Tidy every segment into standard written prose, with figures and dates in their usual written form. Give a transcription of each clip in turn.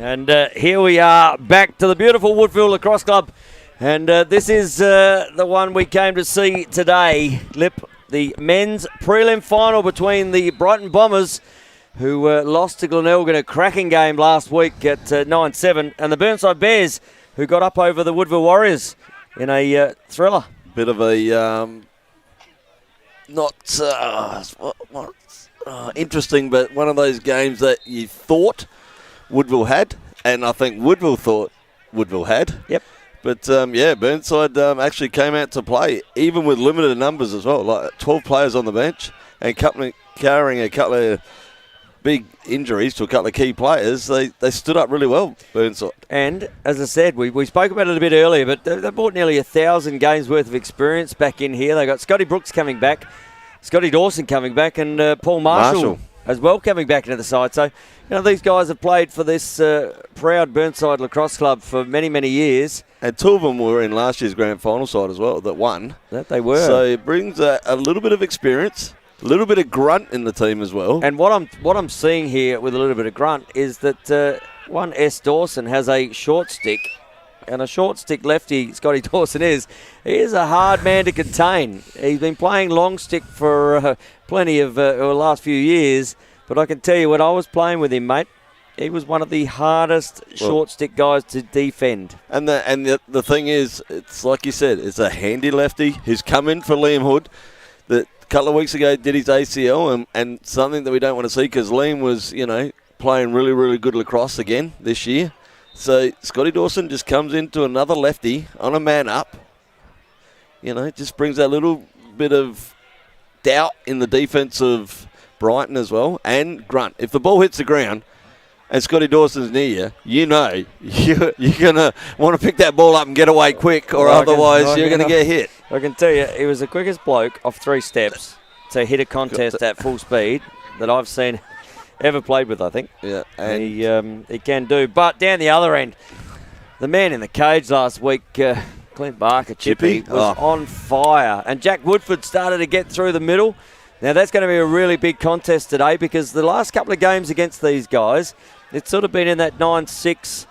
And here we are back to the beautiful Woodville Lacrosse Club. And this is the one we came to see today, Lip, the men's prelim final between the Brighton Bombers, who lost to Glenelg in a cracking game last week at 9-7, and the Burnside Bears, who got up over the Woodville Warriors in a thriller. Bit of a interesting, but one of those games that you thought Woodville had, and I think Woodville thought Woodville had. Yep. But, Burnside actually came out to play, even with limited numbers as well, like 12 players on the bench and carrying a couple of big injuries to a couple of key players. They stood up really well, Burnside. And, as I said, we spoke about it a bit earlier, but they brought nearly 1,000 games worth of experience back in here. They got Scotty Brooks coming back, Scotty Dawson coming back, and Paul Marshall as well coming back into the side. So, these guys have played for this proud Burnside Lacrosse Club for many, many years. And two of them were in last year's grand final side as well, that won. That they were. So it brings a little bit of experience, a little bit of grunt in the team as well. And what I'm seeing here with a little bit of grunt is that one S. Dawson has a short stick, and a short stick lefty, Scotty Dawson he is a hard man to contain. He's been playing long stick for plenty of the last few years, but I can tell you when I was playing with him, mate, he was one of the hardest short stick guys to defend. And the thing is, it's like you said, it's a handy lefty who's come in for Liam Hood that a couple of weeks ago did his ACL, and something that we don't want to see because Liam was, playing really, really good lacrosse again this year. So Scotty Dawson just comes into another lefty on a man up. Just brings that little bit of doubt in the defense of Brighton as well, and grunt. If the ball hits the ground and Scotty Dawson's near you, you're going to want to pick that ball up and get away quick, or otherwise you're going to get hit. I can tell you, he was the quickest bloke off 3 steps to hit a contest at full speed that I've seen ever played with, I think. Yeah. And he can do. But down the other end, the man in the cage last week, Clint Barker, Chippy, was on fire. And Jack Woodford started to get through the middle. Now, that's going to be a really big contest today because the last couple of games against these guys, it's sort of been in that 9-6,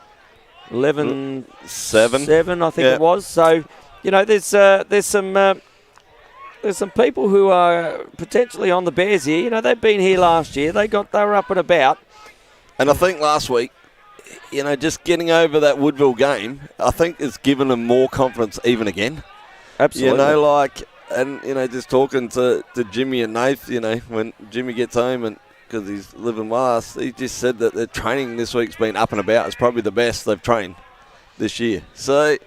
11-7, I think it was. So, there's some people who are potentially on the Bears here. They've been here last year. They were up and about. And I think last week, just getting over that Woodville game, I think it's given them more confidence even again. Absolutely. Just talking to Jimmy and Nath, when Jimmy gets home, and because he's living last, he just said that the training this week's been up and about. It's probably the best they've trained this year. So,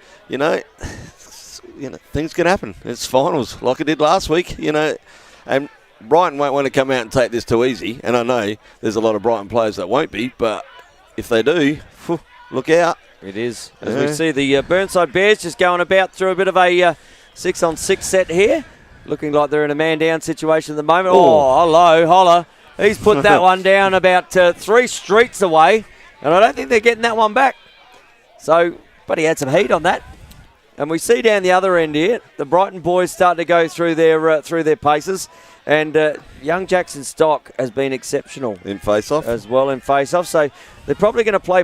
things can happen. It's finals like it did last week, and Brighton won't want to come out and take this too easy. And I know there's a lot of Brighton players that won't be, but if they do, look out. It is. As we see the Burnside Bears just going about through a bit of a 6-on-6 set here. Looking like they're in a man-down situation at the moment. Oh, hello, holla. He's put that one down about 3 streets away, and I don't think they're getting that one back. So, but he had some heat on that. And we see down the other end here, the Brighton boys start to go through their paces. And young Jackson Stock has been exceptional. In face-off? As well in face-off. So they're probably going to play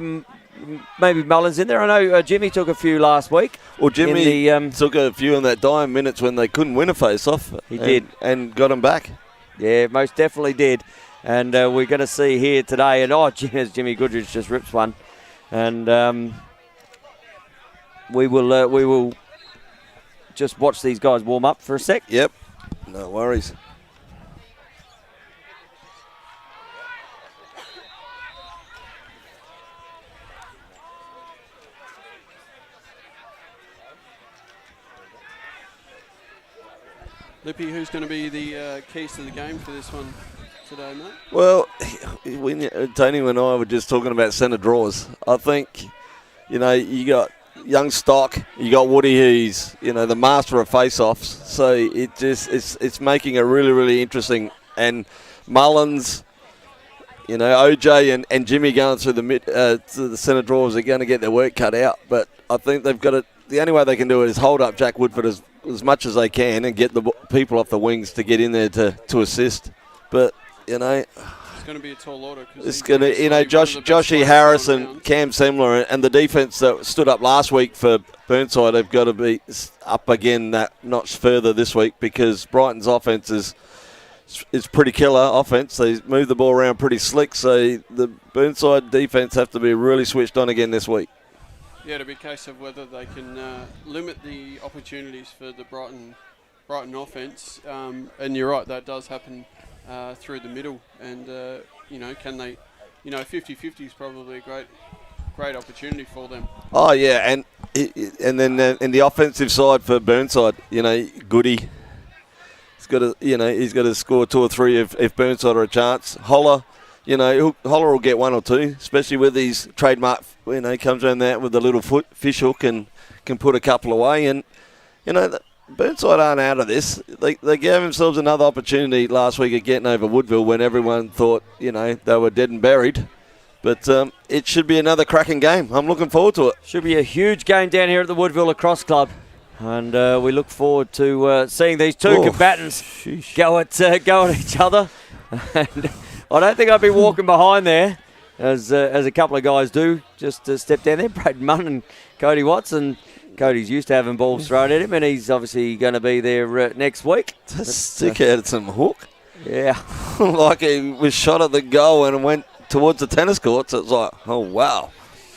maybe Mullins in there. I know Jimmy took a few last week. Well, Jimmy took a few in that dying minutes when they couldn't win a face-off. He did. And got them back. Yeah, most definitely did. And we're going to see here today. And, Jimmy Goodrich just rips one. And we will just watch these guys warm up for a sec. Yep. No worries. Lippy, who's going to be the keys to the game for this one today, mate? Well, Tony and I were just talking about centre draws. I think, you got young Stock, you got Woody, who's, the master of face-offs. So it's making it really, really interesting. And Mullins, OJ and Jimmy going through the centre draws are going to get their work cut out. But I think they've got to. The only way they can do it is hold up Jack Woodford as much as they can and get the people off the wings to get in there to assist. But, going to be a tall order. It's going to, Joshy Harris and Cam Semler and the defence that stood up last week for Burnside have got to be up again that notch further this week, because Brighton's offence is pretty killer offence. They move the ball around pretty slick, so the Burnside defence have to be really switched on again this week. Yeah, it'll be a case of whether they can limit the opportunities for the Brighton offence. And you're right, that does happen through the middle. And, can they, 50-50 is probably a great opportunity for them. Oh, yeah, and then in the offensive side for Burnside, Goody, he's got to score 2 or 3 if Burnside are a chance. Holler will get 1 or 2, especially with his trademark, comes around that with a little fish hook and can put a couple away. And, Burnside aren't out of this. They gave themselves another opportunity last week of getting over Woodville when everyone thought, they were dead and buried. But it should be another cracking game. I'm looking forward to it. Should be a huge game down here at the Woodville Lacrosse Club. And we look forward to seeing these two combatants go at each other. And I don't think I'd be walking behind there, as a couple of guys do, just to step down there. Braden Munn and Cody Watts. And Cody's used to having balls thrown at him, and he's obviously going to be there next week. Just stick out at some hook. Yeah. Like he was shot at the goal and went towards the tennis courts. It's like, oh, wow.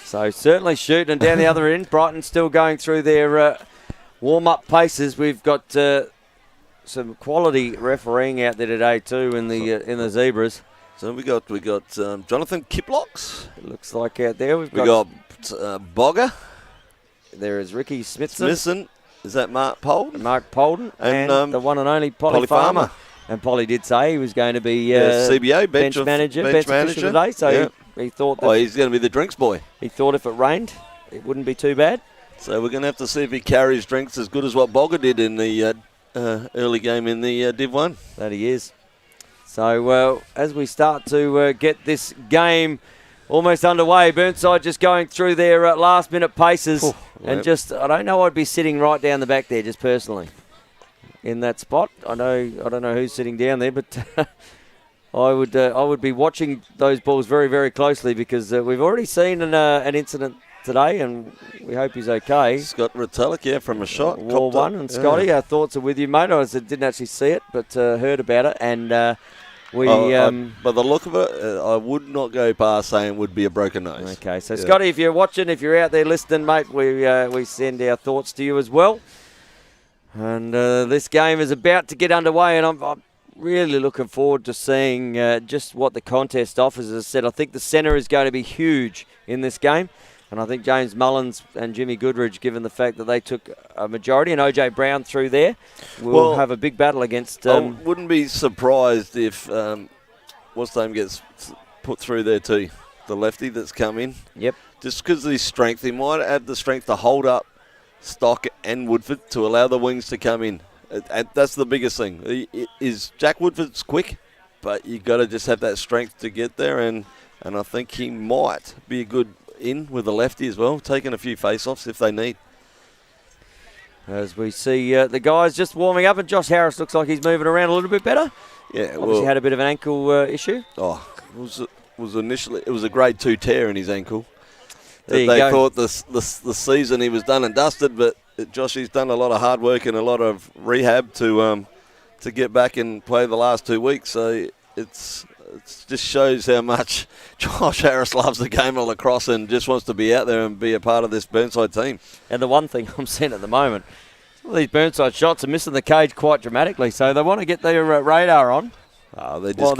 So certainly shooting. And down the other end, Brighton still going through their warm-up paces. We've got some quality refereeing out there today too in the Zebras. So we got Jonathan Kiplocks. It looks like out there. We got Bogger. There is Ricky Smithson. Is that Mark Polden? Mark Polden. And the one and only Polly Farmer. And Polly did say he was going to be CBA bench manager today. So he thought that he's going to be the drinks boy. He thought if it rained, it wouldn't be too bad. So we're going to have to see if he carries drinks as good as what Bogger did in the early game in the Div 1. That he is. So as we start to get this game almost underway, Burnside just going through their last-minute paces. And I don't know, I'd be sitting right down the back there, just personally, in that spot. I don't know who's sitting down there, but I would be watching those balls very, very closely, because we've already seen an incident today, and we hope he's okay. Scott Retallick, from a shot. War 1, and Scotty, our thoughts are with you, mate. I didn't actually see it, but heard about it, and by the look of it, I would not go past saying it would be a broken nose. Okay, so Scotty, if you're watching, if you're out there listening, mate, we send our thoughts to you as well. And this game is about to get underway, and I'm really looking forward to seeing just what the contest offers. As I said, I think the centre is going to be huge in this game. And I think James Mullins and Jimmy Goodridge, given the fact that they took a majority, and OJ Brown through there, will have a big battle against... I wouldn't be surprised if what's name gets put through there too, the lefty that's come in. Yep. Just because of his strength, he might add the strength to hold up Stock and Woodford to allow the wings to come in. That's the biggest thing. Jack Woodford's quick, but you got to just have that strength to get there, and I think he might be a good in with the lefty as well, taking a few face-offs if they need. As we see the guys just warming up, and Josh Harris looks like he's moving around a little bit better. Yeah, obviously had a bit of an ankle issue. Oh, it was a grade 2 tear in his ankle. They thought the season he was done and dusted, but Joshy's done a lot of hard work and a lot of rehab to get back and play the last 2 weeks. So it just shows how much Josh Harris loves the game of lacrosse and just wants to be out there and be a part of this Burnside team. And the one thing I'm seeing at the moment, some of these Burnside shots are missing the cage quite dramatically, so they want to get their radar on. Oh, they're just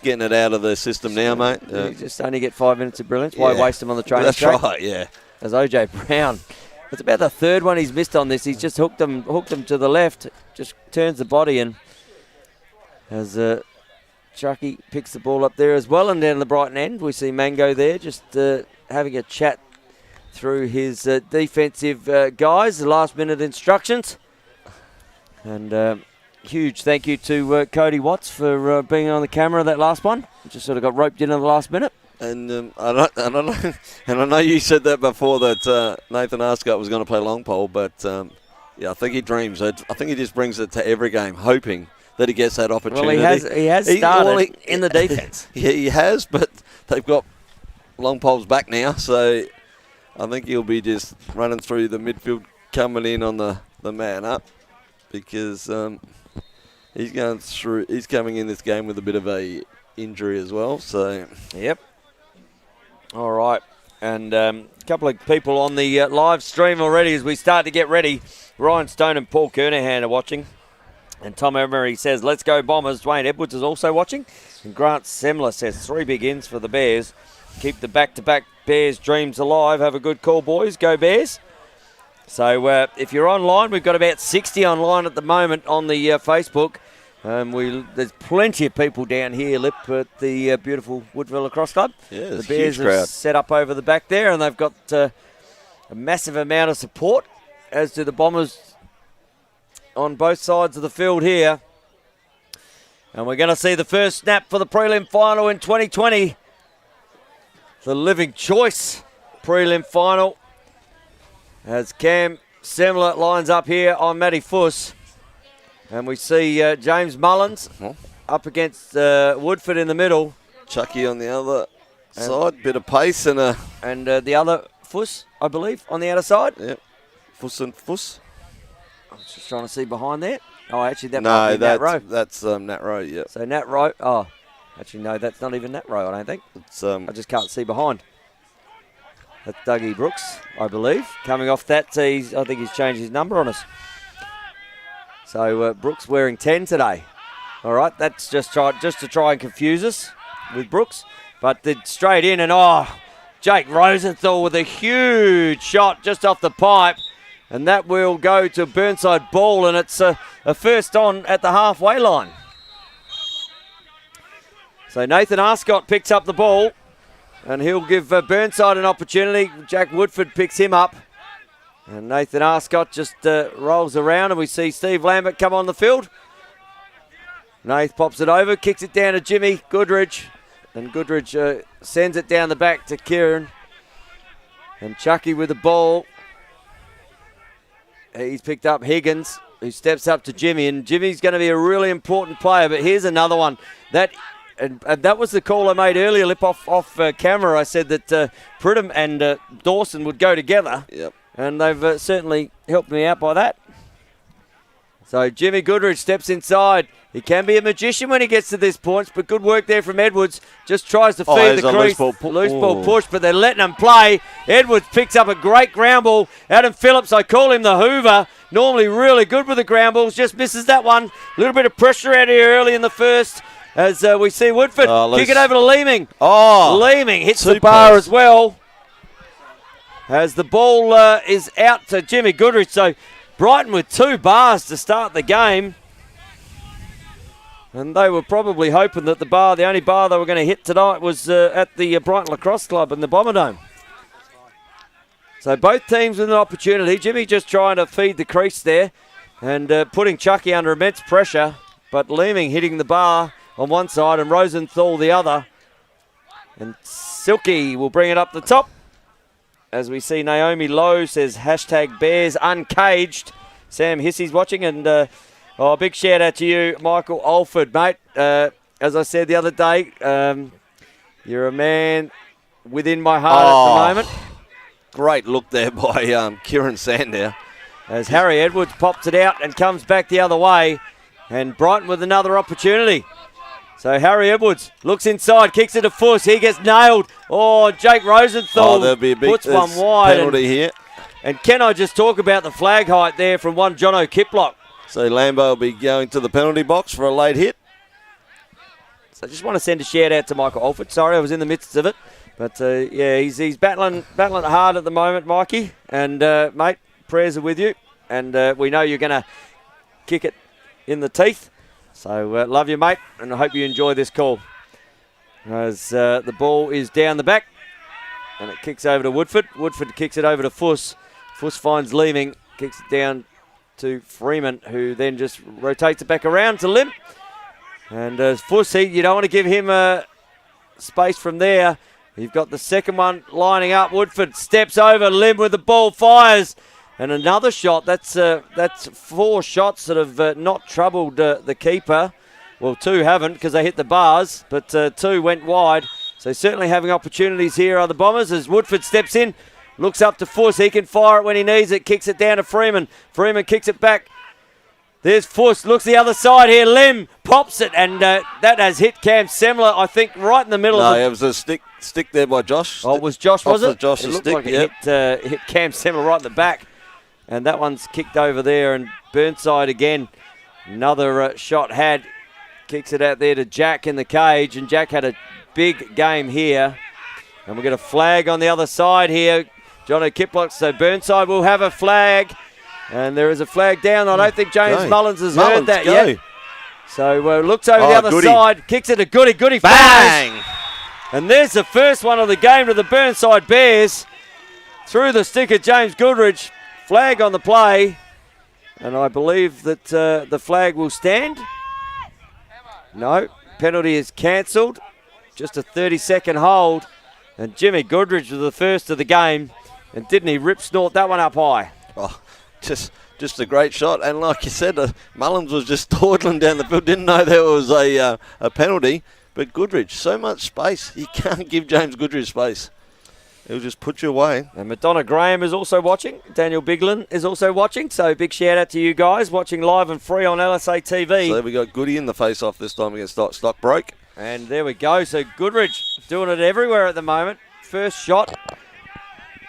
getting it out of the system now, mate. You just only get 5 minutes of brilliance. Why waste them on the training track? That's right, yeah. As OJ Brown, it's about the third one he's missed on this. He's just hooked them to the left, just turns the body in. As Chucky picks the ball up there as well, and down the Brighton end, we see Mango there just having a chat through his defensive guys, the last-minute instructions. And huge thank you to Cody Watts for being on the camera that last one. Just sort of got roped in at the last minute. And I know you said that before that Nathan Arscott was going to play long pole, but I think he dreams. I think he just brings it to every game, hoping that he gets that opportunity. Well, he has started in the defence. Yeah, he has, but they've got long poles back now, so I think he'll be just running through the midfield, coming in on the man up, because he's coming in this game with a bit of a injury as well. So yep. All right, and a couple of people on the live stream already as we start to get ready. Ryan Stone and Paul Kernahan are watching. And Tom Emery says, let's go Bombers. Dwayne Edwards is also watching. And Grant Semler says, 3 big ins for the Bears. Keep the back-to-back Bears dreams alive. Have a good call, boys. Go Bears. So if you're online, we've got about 60 online at the moment on the Facebook. There's plenty of people down here, Lip, at the beautiful Woodville Lacrosse Club. Yeah, the Bears have set up over the back there, and they've got a massive amount of support, as do the Bombers on both sides of the field here. And we're going to see the first snap for the prelim final in 2020. The Living Choice prelim final. As Cam Semler lines up here on Matty Fuss. And we see James Mullins up against Woodford in the middle. Chucky on the other side. Bit of pace and the other Fuss, I believe, on the outer side. Yep. Fuss and Fuss. I'm just trying to see behind there. Oh, actually, that might be Nat Rowe. That's Nat Rowe, yeah. So Nat Rowe. Oh, actually, no, that's not even Nat Rowe, I don't think. It's, I just can't see behind. That's Dougie Brooks, I believe. Coming off that, I think he's changed his number on us. So Brooks wearing 10 today. All right, that's just to try and confuse us with Brooks. But straight in and, Jake Rosenthal with a huge shot just off the pipe. And that will go to Burnside ball, and it's a first on at the halfway line. So Nathan Arscott picks up the ball, and he'll give Burnside an opportunity. Jack Woodford picks him up. And Nathan Arscott just rolls around, and we see Steve Lambert come on the field. Nath pops it over, kicks it down to Jimmy Goodridge. And Goodridge sends it down the back to Kieran. And Chucky with the ball. He's picked up Higgins, who steps up to Jimmy, and Jimmy's going to be a really important player. But here's another one. That was the call I made earlier, Lip, off camera. I said that Pridham and Dawson would go together. Yep. And they've certainly helped me out by that. So Jimmy Goodridge steps inside. He can be a magician when he gets to this point, but good work there from Edwards. Just tries to feed the crease. Loose ball push, but they're letting him play. Edwards picks up a great ground ball. Adam Phillips, I call him the Hoover. Normally really good with the ground balls. Just misses that one. A little bit of pressure out here early in the first as we see Woodford kick it over to Leeming. Leeming hits the bar as well. As the ball is out to Jimmy Goodridge. So Brighton with 2 bars to start the game. And they were probably hoping that the only bar they were going to hit tonight was at the Brighton Lacrosse Club in the Bomber Dome. So both teams with an opportunity. Jimmy just trying to feed the crease there and putting Chucky under immense pressure. But Leeming hitting the bar on one side and Rosenthal the other. And Silky will bring it up the top. As we see Naomi Lowe says #Bears Uncaged. Sam Hissey's watching, and a big shout out to you, Michael Alford, mate. As I said the other day, you're a man within my heart at the moment. Great look there by Kieran Sandow. As Harry Edwards pops it out and comes back the other way, and Brighton with another opportunity. So Harry Edwards looks inside, kicks it to Fuss. He gets nailed. Jake Rosenthal puts one wide. Penalty here. And can I just talk about the flag height there from one Jono Kiplock? So Lambo will be going to the penalty box for a late hit. So I just want to send a shout out to Michael Alford. Sorry, I was in the midst of it. But he's battling hard at the moment, Mikey. And mate, prayers are with you. And we know you're going to kick it in the teeth. So love you, mate, and I hope you enjoy this call. As the ball is down the back, and it kicks over to Woodford. Woodford kicks it over to Fuss. Fuss finds Leeming, kicks it down to Freeman, who then just rotates it back around to Lim. And Fuss, you don't want to give him space from there. You've got the second one lining up. Woodford steps over. Lim with the ball, fires. And another shot. That's 4 shots that have not troubled the keeper. Well, 2 haven't because they hit the bars, but 2 went wide. So certainly having opportunities here are the Bombers as Woodford steps in, looks up to Fuss. He can fire it when he needs it, kicks it down to Freeman. Freeman kicks it back. There's Fuss, looks the other side here. Lim pops it, and that has hit Cam Semler, I think, right in the middle of it. No, it was a stick there by Josh. Oh, it was Josh, was it? Josh's looked stick, like it hit Cam Semler right in the back. And that one's kicked over there, and Burnside again. Another shot had. Kicks it out there to Jack in the cage, and Jack had a big game here. And we'll get a flag on the other side here. Jono Kiplock, so Burnside will have a flag. And there is a flag down. I don't think James Mullins has heard that yet. So looks over the other side, kicks it to Goody. Goody bang! And there's the first one of the game to the Burnside Bears. Through the stick of James Goodridge. Flag on the play. And I believe that the flag will stand. No, penalty is cancelled. Just a 30-second hold. And Jimmy Goodridge was the first of the game. And didn't he snort that one up high? Oh, just a great shot. And like you said, Mullins was just dawdling down the field. Didn't know there was a penalty. But Goodridge, so much space. You can't give James Goodridge space. He'll just put you away. And Madonna Graham is also watching. Daniel Biglin is also watching. So big shout out to you guys watching live and free on LSA TV. So there we got Goody in the face-off this time against Stockbroke. And there we go. So Goodridge doing it everywhere at the moment. First shot.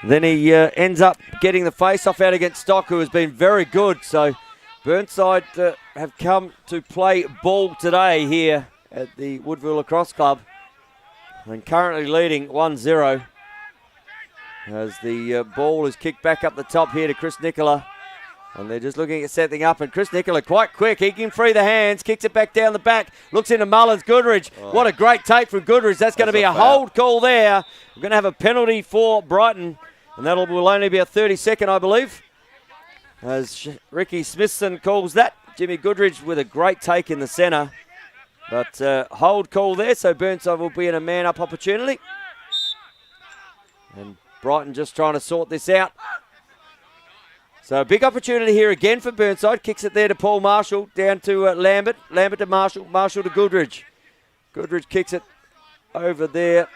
Then he ends up getting the face-off out against Stock, who has been very good. So Burnside have come to play ball today here at the Woodville Lacrosse Club. And currently leading 1-0. As the ball is kicked back up the top here to Chris Nicola. And they're just looking at setting up. And Chris Nicola quite quick. He can free the hands. Kicks it back down the back. Looks into Mullins. Goodridge. Oh. What a great take from Goodridge. That's going to be a hold call there. We're going to have a penalty for Brighton. And that will only be a 30-second, I believe. As Ricky Smithson calls that. Jimmy Goodridge with a great take in the centre. But hold call there. So Burnside will be in a man-up opportunity. And Brighton just trying to sort this out. So a big opportunity here again for Burnside. Kicks it there to Paul Marshall, down to Lambert. Lambert to Marshall, Marshall to Goodridge. Goodridge kicks it over there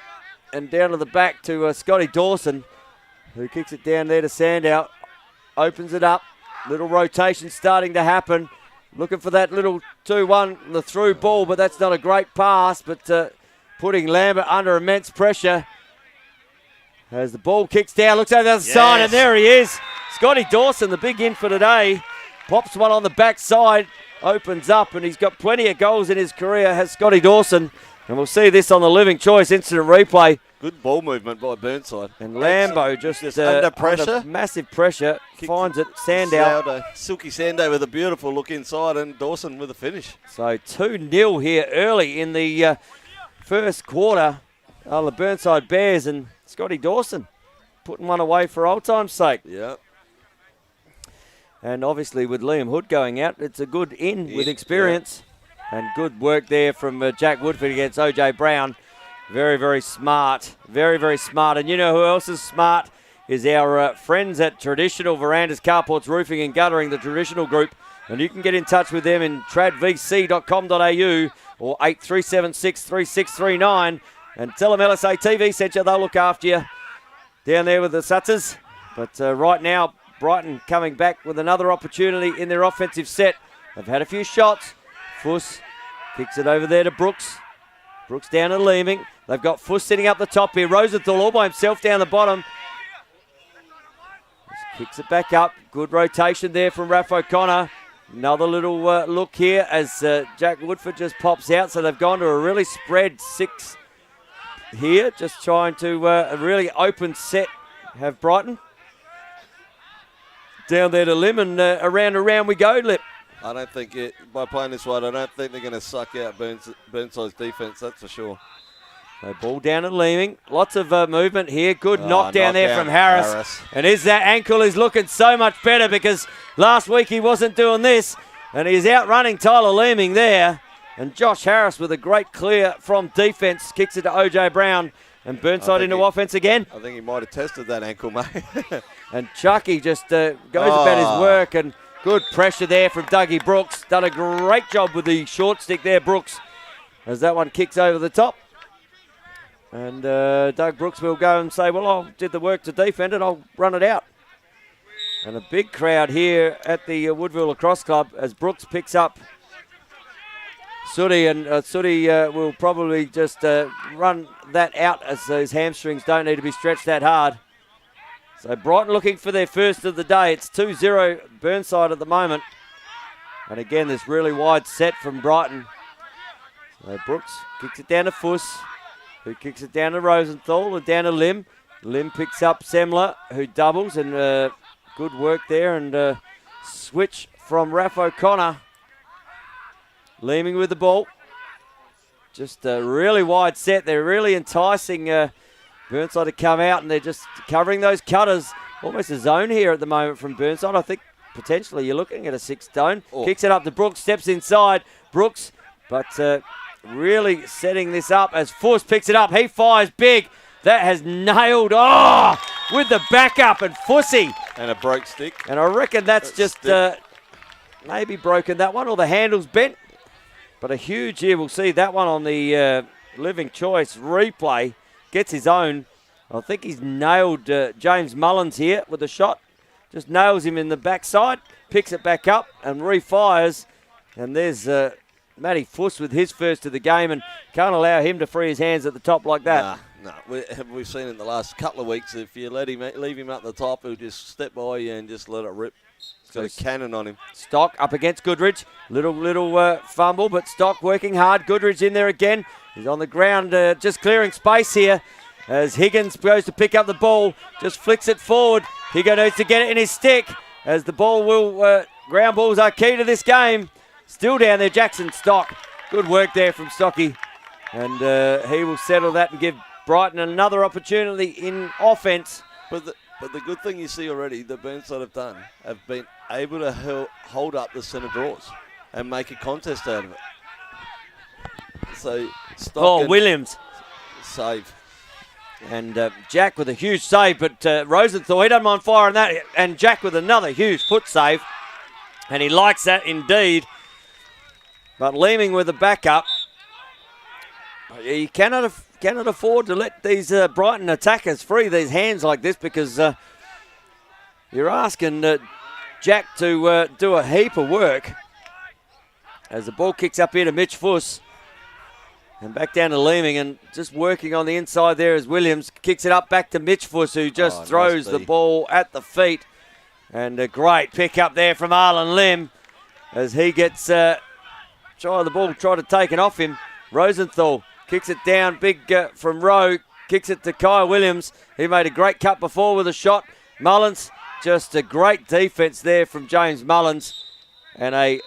and down to the back to Scotty Dawson, who kicks it down there to Sandow. Opens it up. Little rotation starting to happen. Looking for that little 2-1, the through ball, but that's not a great pass. But putting Lambert under immense pressure. As the ball kicks down, looks over the other side, and there he is. Scotty Dawson, the big in for today. Pops one on the backside, opens up, and he's got plenty of goals in his career, has Scotty Dawson. And we'll see this on the Living Choice instant replay. Good ball movement by Burnside. And Lambo just under pressure. Under massive pressure, finds it. Sandow. Silky Sandow with a beautiful look inside, and Dawson with a finish. So 2-0 here early in the first quarter. The Burnside Bears and Scotty Dawson putting one away for old time's sake. Yeah. And obviously with Liam Hood going out, it's a good in with experience. Yeah. And good work there from Jack Woodford against OJ Brown. Very, very smart. Very, very smart. And you know who else is smart? Is our friends at Traditional Verandas, Carports, Roofing and Guttering, the Traditional Group. And you can get in touch with them in tradvc.com.au or 8376 3639. And tell them LSA TV sent you. They'll look after you down there with the Sutters. But right now, Brighton coming back with another opportunity in their offensive set. They've had a few shots. Fuss kicks it over there to Brooks. Brooks down to Leeming. They've got Fuss sitting up the top here. Rosenthal all by himself down the bottom. Just kicks it back up. Good rotation there from Raph O'Connor. Another little look here as Jack Woodford just pops out. So they've gone to a really spread 6 here, just trying to a really open set have Brighton. Down there to Lim, and around we go, Lip. I don't think by playing this wide, I don't think they're going to suck out Burnside's defence, that's for sure. So ball down at Leeming. Lots of movement here. Good knockdown there from Harris. And that ankle is looking so much better because last week he wasn't doing this. And he's outrunning Tyler Leeming there. And Josh Harris with a great clear from defence. Kicks it to OJ Brown. And Burnside into offence again. I think he might have tested that ankle, mate. And Chucky just goes about his work, and good pressure there from Dougie Brooks. Done a great job with the short stick there, Brooks, as that one kicks over the top. And Doug Brooks will go and say, well, I did the work to defend it, I'll run it out. And a big crowd here at the Woodville Lacrosse Club as Brooks picks up Sooty, and Sooty will probably just run that out as those hamstrings don't need to be stretched that hard. So Brighton looking for their first of the day. It's 2-0 Burnside at the moment. And again, this really wide set from Brighton. So Brooks kicks it down to Fuss, who kicks it down to Rosenthal and down to Lim. Lim picks up Semler, who doubles, and good work there, and switch from Raph O'Connor. Leeming with the ball. Just a really wide set. They're really enticing Burnside to come out, and they're just covering those cutters. Almost a zone here at the moment from Burnside. I think potentially you're looking at a 6 zone. Oh. Kicks it up to Brooks, steps inside. Brooks, but really setting this up as Fuss picks it up. He fires big. That has nailed, with the backup, and Fussy. And a broke stick. And I reckon that's just maybe broken that one, or the handle's bent. But a huge here. We'll see that one on the Living Choice replay. Gets his own. I think he's nailed James Mullins here with a shot. Just nails him in the backside. Picks it back up and refires. And there's Matty Fuss with his first of the game, and can't allow him to free his hands at the top like that. No. We've seen in the last couple of weeks, if you leave him up the top, he'll just step by you and just let it rip. He's got a cannon on him. Stock up against Goodridge. Little fumble, but Stock working hard. Goodridge in there again. He's on the ground, just clearing space here as Higgins goes to pick up the ball. Just flicks it forward. Higgins needs to get it in his stick as the ball will, ground balls are key to this game. Still down there, Jackson Stock. Good work there from Stocky. And he will settle that and give Brighton another opportunity in offense. But the good thing you see already, the Burnside have been able to hold up the centre draws and make a contest out of it. So Stock Williams. Save. And Jack with a huge save, but Rosenthal, he doesn't mind firing that. And Jack with another huge foot save. And he likes that indeed. But Leeming with the backup. You cannot afford to let these Brighton attackers free these hands like this, because you're asking Jack to do a heap of work. As the ball kicks up here to Mitch Fuss. And back down to Leeming, and just working on the inside there as Williams kicks it up back to Mitch Fuss, who just throws the ball at the feet. And a great pick up there from Arlen Lim as he gets try to take it off him. Rosenthal kicks it down big from Rowe, kicks it to Kai Williams. He made a great cut before with a shot. Mullins, just a great defense there from James Mullins. And a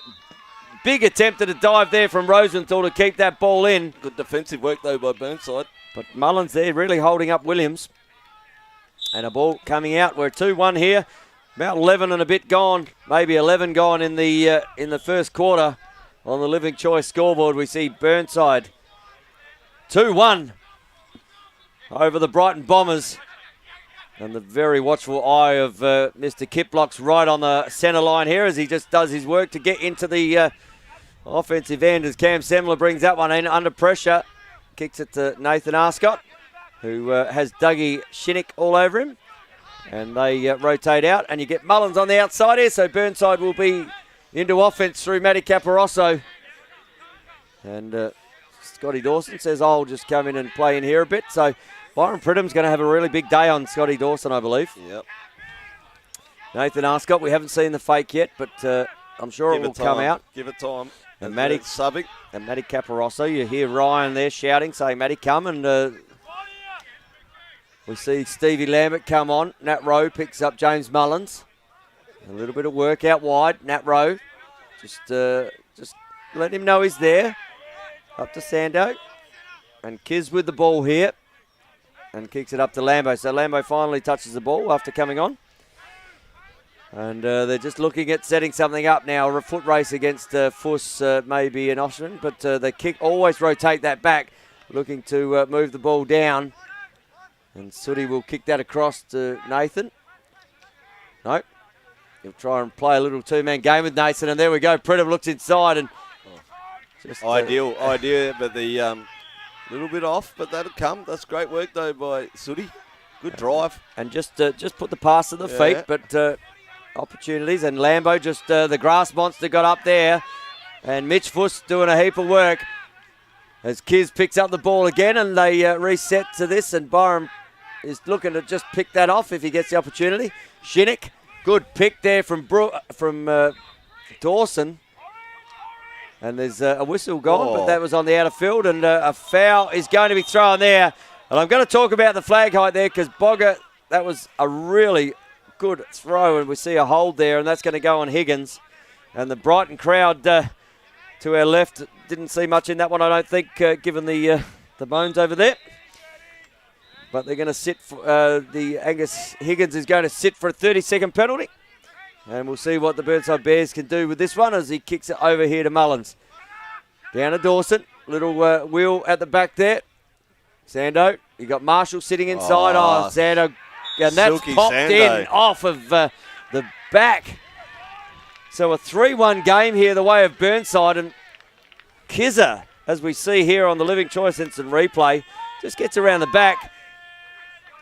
big attempt at a dive there from Rosenthal to keep that ball in. Good defensive work, though, by Burnside. But Mullins there really holding up Williams. And a ball coming out. We're 2-1 here. About 11 and a bit gone. Maybe 11 gone in the first quarter. On the Living Choice scoreboard, we see Burnside 2-1 over the Brighton Bombers. And the very watchful eye of Mr. Kiplock's right on the centre line here as he just does his work to get into the offensive end as Cam Semler brings that one in under pressure. Kicks it to Nathan Arscott, who has Dougie Shinnick all over him. And they rotate out, and you get Mullins on the outside here, so Burnside will be into offense through Matty Caparosso. And Scotty Dawson says, I'll just come in and play in here a bit. So Byron Pridham's going to have a really big day on Scotty Dawson, I believe. Yep. Nathan Arscott, we haven't seen the fake yet, but I'm sure it will come out. Give it time. And Matty subbing. And Matty Caparosso, you hear Ryan there shouting, saying, Matty, come. And we see Stevie Lambert come on. Nat Rowe picks up James Mullins. A little bit of work out wide. Nat Rowe, just let him know he's there. Up to Sando. And Kiz with the ball here. And kicks it up to Lambo. So Lambo finally touches the ball after coming on. And they're just looking at setting something up now. A foot race against Fuss may be an option. But they always rotate that back. Looking to move the ball down. And Sooty will kick that across to Nathan. Nope. He'll try and play a little two-man game with Nathan, and there we go. Pridham looks inside and just ideal, but the little bit off, but that'll come. That's great work though by Sooty. Good drive. And just put the pass at the feet, but opportunities. And Lambo just the grass monster got up there, and Mitch Fuss doing a heap of work as Kiz picks up the ball again, and they reset to this, and Byram is looking to just pick that off if he gets the opportunity. Shinnick, good pick there from Dawson. And there's a whistle gone, but that was on the outer field, and a foul is going to be thrown there. And I'm going to talk about the flag height there because Bogger, that was a really good throw, and we see a hold there, and that's going to go on Higgins. And the Brighton crowd to our left didn't see much in that one, I don't think, given the bones over there. But they're going to sit for the Angus Higgins is going to sit for a 30-second penalty. And we'll see what the Burnside Bears can do with this one as he kicks it over here to Mullins. Down to Dawson. Little wheel at the back there. Sando. You got Marshall sitting inside. Sando. And that's popped Sando in off of the back. So a 3-1 game here the way of Burnside. And Kizza, as we see here on the Living Choice instant replay, just gets around the back.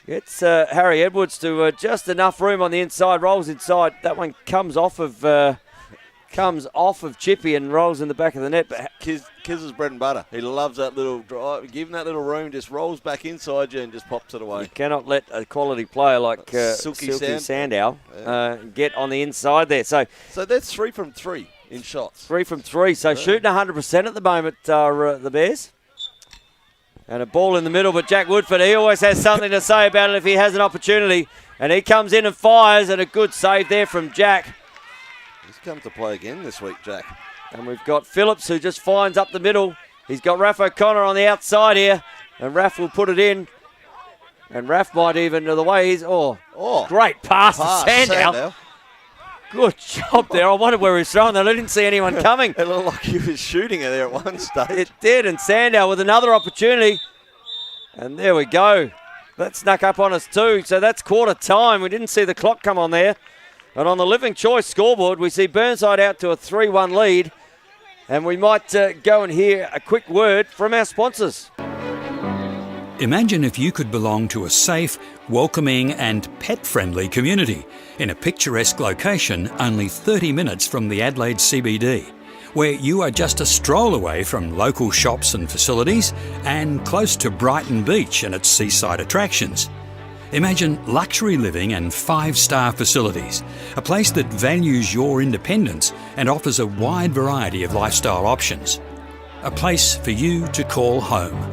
Gets Harry Edwards to just enough room on the inside, rolls inside. That one comes off of Chippy and rolls in the back of the net. But Kiz's bread and butter. He loves that little drive. Give him that little room, just rolls back inside you and just pops it away. You cannot let a quality player like Silky Sandow get on the inside there. So that's 3 from 3 in shots. 3 from 3. So shooting 100% at the moment are the Bears. And a ball in the middle, but Jack Woodford, he always has something to say about it if he has an opportunity. And he comes in and fires, and a good save there from Jack. He's come to play again this week, Jack. And we've got Phillips, who just finds up the middle. He's got Raph O'Connor on the outside here, and Raph will put it in. And Raph might even, the way he's, great pass to Sandow. Good job there. I wondered where he was throwing that. I didn't see anyone coming. It looked like he was shooting it there at one stage. It did, and Sandow with another opportunity. And there we go. That snuck up on us too. So that's quarter time. We didn't see the clock come on there. And on the Living Choice scoreboard, we see Burnside out to a 3-1 lead. And we might go and hear a quick word from our sponsors. Imagine if you could belong to a safe, welcoming and pet-friendly community in a picturesque location only 30 minutes from the Adelaide CBD, where you are just a stroll away from local shops and facilities and close to Brighton Beach and its seaside attractions. Imagine luxury living and 5-star facilities, a place that values your independence and offers a wide variety of lifestyle options. A place for you to call home.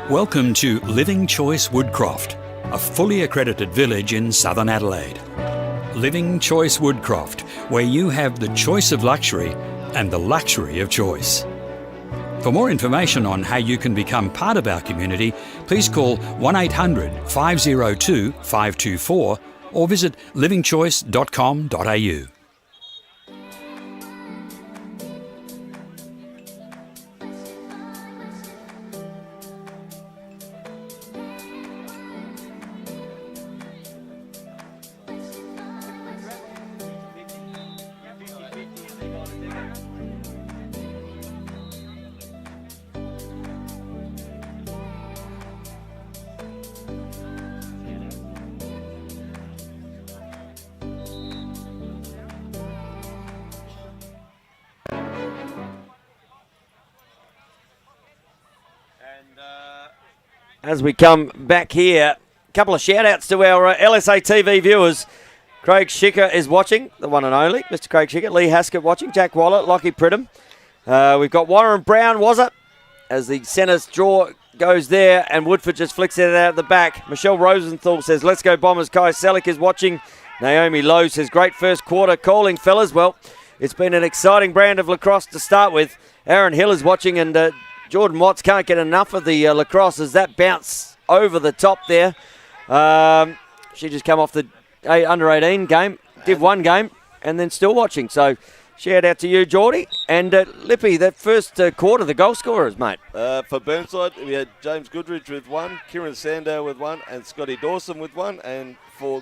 Welcome to Living Choice Woodcroft, a fully accredited village in southern Adelaide. Living Choice Woodcroft, where you have the choice of luxury and the luxury of choice. For more information on how you can become part of our community, please call 1800 502 524 or visit livingchoice.com.au. As we come back here, a couple of shout-outs to our LSA TV viewers. Craig Schicker is watching, the one and only, Mr. Craig Schicker. Lee Haskett watching, Jack Waller, Lockie Pridham. We've got Warren Brown, was it? As the centre's draw goes there, and Woodford just flicks it out of the back. Michelle Rosenthal says, let's go Bombers. Kai Selleck is watching. Naomi Lowe says, great first quarter calling, fellas. Well, it's been an exciting brand of lacrosse to start with. Aaron Hill is watching, and Jordan Watts can't get enough of the lacrosse as that bounce over the top there. She just come off the under-18 game, did one game, and then still watching. So shout out to you, Geordie. And Lippy, that first quarter, the goal scorers, mate. For Burnside, we had James Goodridge with 1, Kieran Sandow with 1, and Scotty Dawson with 1. And for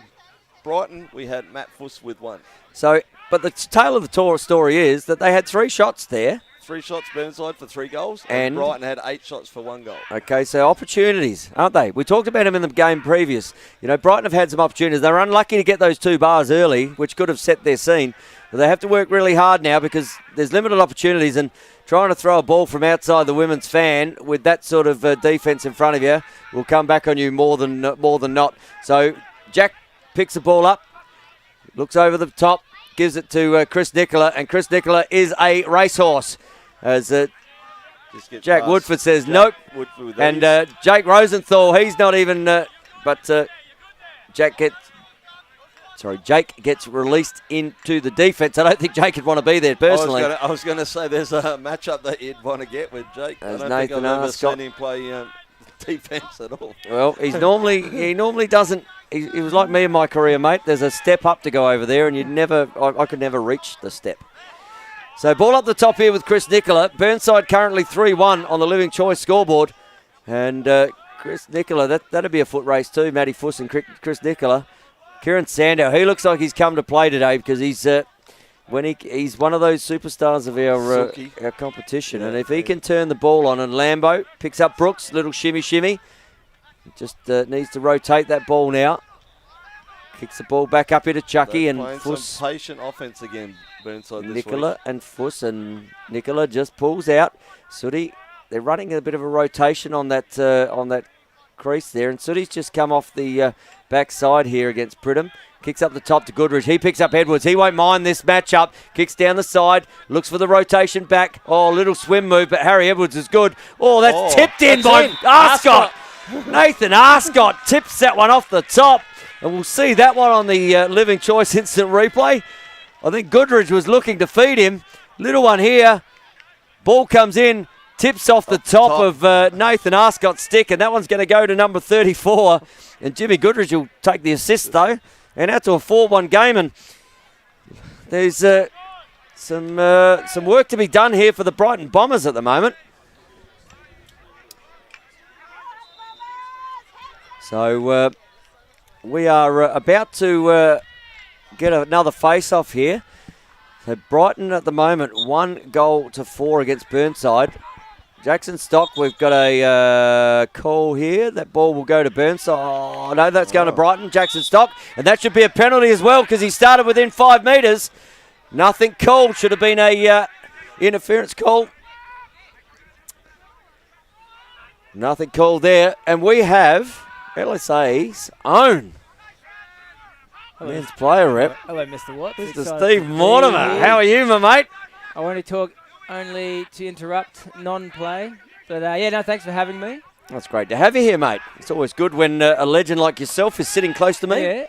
Brighton, we had Matt Fuss with 1. So, but the tale of the story is that they had 3 shots there. 3 shots Burnside for 3 goals, And Brighton had 8 shots for 1 goal. Okay, so opportunities, aren't they? We talked about them in the game previous. Brighton have had some opportunities. They were unlucky to get those 2 bars early, which could have set their scene. But they have to work really hard now because there's limited opportunities, and trying to throw a ball from outside the women's fan with that sort of defence in front of you will come back on you more than not. So Jack picks the ball up, looks over the top, gives it to Chris Nicola, and Chris Nicola is a racehorse. As Jack Woodford says, nope. And Jake Rosenthal, he's not even, Jake gets released into the defence. I don't think Jake would want to be there personally. I was going to say there's a matchup that you'd want to get with Jake. As I don't Nathan think I've ever seen him play defence at all. Well, he normally doesn't. He was like me in my career, mate. There's a step up to go over there, and I could never reach the step. So ball up the top here with Chris Nicola. Burnside currently 3-1 on the Living Choice scoreboard. And Chris Nicola, that'd be a foot race too. Matty Fuss and Chris Nicola. Kieran Sandow, he looks like he's come to play today because he's one of those superstars of our competition. And if he can turn the ball on, and Lambo picks up Brooks, little shimmy. Just needs to rotate that ball now. Kicks the ball back up here to Chucky and Fuss. Some patient offense again, Burnside this Nicola week. and Fuss, and Nicola just pulls out. Sooty, they're running a bit of a rotation on that crease there, and Sooty's just come off the backside here against Pridham. Kicks up the top to Goodrich. He picks up Edwards. He won't mind this matchup. Kicks down the side. Looks for the rotation back. Oh, little swim move, but Harry Edwards is good. Oh, that's tipped in by Arscott. Nathan Arscott tips that one off the top. And we'll see that one on the Living Choice instant replay. I think Goodrich was looking to feed him. Little one here. Ball comes in. Tips off the top of Nathan Arscott's stick. And that one's going to go to number 34. And Jimmy Goodrich will take the assist, though. And out to a 4-1 game. And there's some work to be done here for the Brighton Bombers at the moment. So we are about to get another face-off here. So Brighton at the moment 1-4 against Burnside. Jackson Stock, we've got a call here. That ball will go to Burnside. Oh, no, that's going to Brighton. Jackson Stock. And that should be a penalty as well because he started within 5 metres. Nothing called. Should have been a interference call. Nothing called there. And we have LSA's own men's player rep. Hello, Mr. Watts. Mr. Steve Mortimer. How are you, my mate? I want to talk only to interrupt non-play. But, thanks for having me. That's great to have you here, mate. It's always good when a legend like yourself is sitting close to me. Yeah.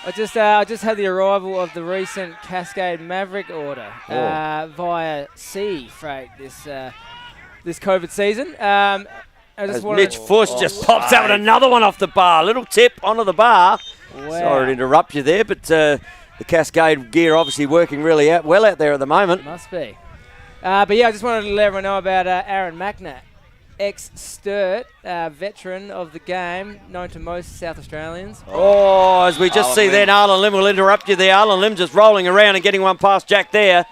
I just had the arrival of the recent Cascade Maverick order via sea freight this COVID season. As Mitch Fuss just pops out with another one off the bar. Little tip onto the bar. Wow. Sorry to interrupt you there, but the Cascade gear obviously working really well out there at the moment. Must be. I just wanted to let everyone know about Aaron Macknett, ex-Sturt, veteran of the game, known to most South Australians. Oh, as we just see there, Arlen Lim will interrupt you there. Arlen Lim just rolling around and getting one past Jack there.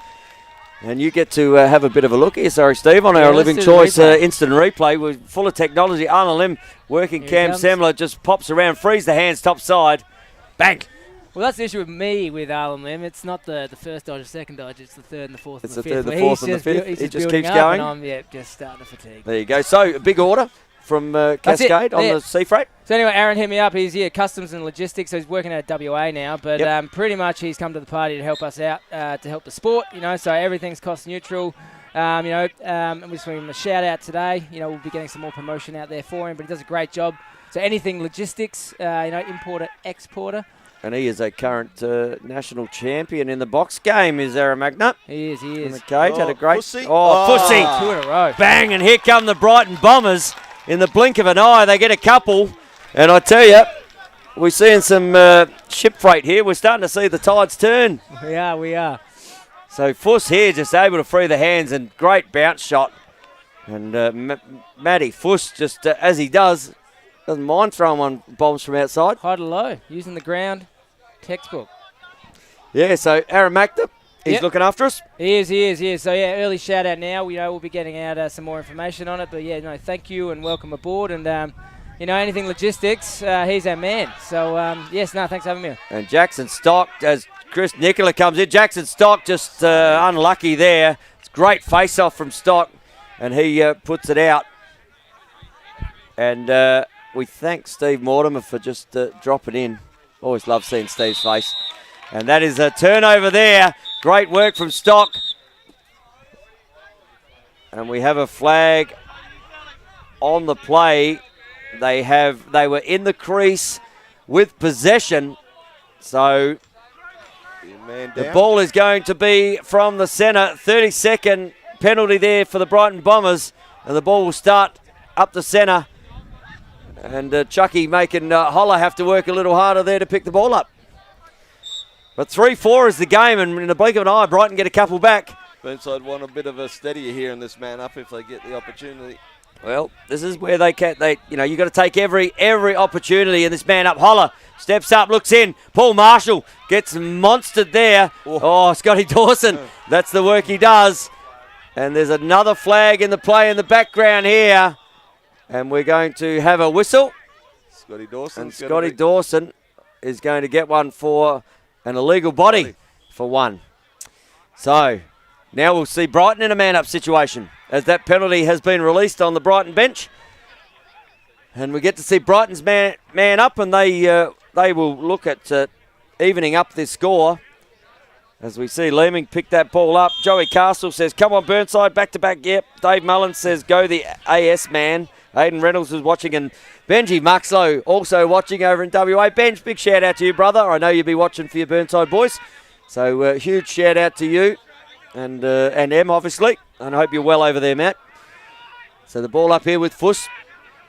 And you get to have a bit of a look here, sorry, Steve, on our Living Choice instant replay. We're full of technology. Arlen Lim working Cam Semler, just pops around, frees the hands top side. Bang! Well, that's the issue with me with Arlen Lim. It's not the first dodge or second dodge. It's the third and the fourth and the fifth. It's the third, the fourth and the fifth. It just keeps going. And I'm just starting to fatigue. There you go. So, a big order from Cascade on the sea freight. So anyway, Aaron hit me up. He's customs and logistics, so he's working at WA now. But pretty much he's come to the party to help us out, to help the sport. So everything's cost neutral. And we just want him a shout out today. We'll be getting some more promotion out there for him, but he does a great job. So anything logistics, importer, exporter. And he is a current national champion in the box game, is Aaron Macknett. He is. In the cage, had a great... Fussy. Fussy! 2 in a row. Bang, and here come the Brighton Bombers. In the blink of an eye, they get a couple. And I tell you, we're seeing some ship freight here. We're starting to see the tides turn. We are. So Fuss here just able to free the hands and great bounce shot. And Matty Fuss just, as he doesn't mind throwing one bombs from outside. High to low, using the ground Textbook. Yeah, so Aaron Mactor, he's looking after us. He is. So, yeah, early shout-out now. We'll be getting out some more information on it. But, yeah, no, thank you and welcome aboard. And, anything logistics, he's our man. So, yes, no, thanks for having me. And Jackson Stock, as Chris Nicola comes in. Jackson Stock just unlucky there. It's great face-off from Stock, and he puts it out. And we thank Steve Mortimer for just dropping in. Always love seeing Steve's face. And that is a turnover there. Great work from Stock. And we have a flag on the play. They were in the crease with possession. So the ball is going to be from the centre. 30-second penalty there for the Brighton Bombers. And the ball will start up the centre. And Chucky making Holler have to work a little harder there to pick the ball up. But 3-4 is the game, and in the blink of an eye, Brighton get a couple back. Burnside want a bit of a steadier here in this man up if they get the opportunity. Well, this is where you got to take every opportunity in this man up. Holler steps up, looks in. Paul Marshall gets monstered there. Oh, Scotty Dawson, that's the work he does. And there's another flag in the play in the background here. And we're going to have a whistle. Scotty Dawson. And Scotty Dawson is going to get one for an illegal body for one. So now we'll see Brighton in a man-up situation as that penalty has been released on the Brighton bench. And we get to see Brighton's man up, and they will look at evening up this score. As we see Leeming pick that ball up. Joey Castle says, come on Burnside, back-to-back, yep. Dave Mullins says, go the AS man. Aidan Reynolds is watching, and Benji Muxlow also watching over in WA. Benj, big shout out to you, brother. I know you'll be watching for your Burnside boys. So huge shout out to you and Em, obviously. And I hope you're well over there, Matt. So the ball up here with Fuss.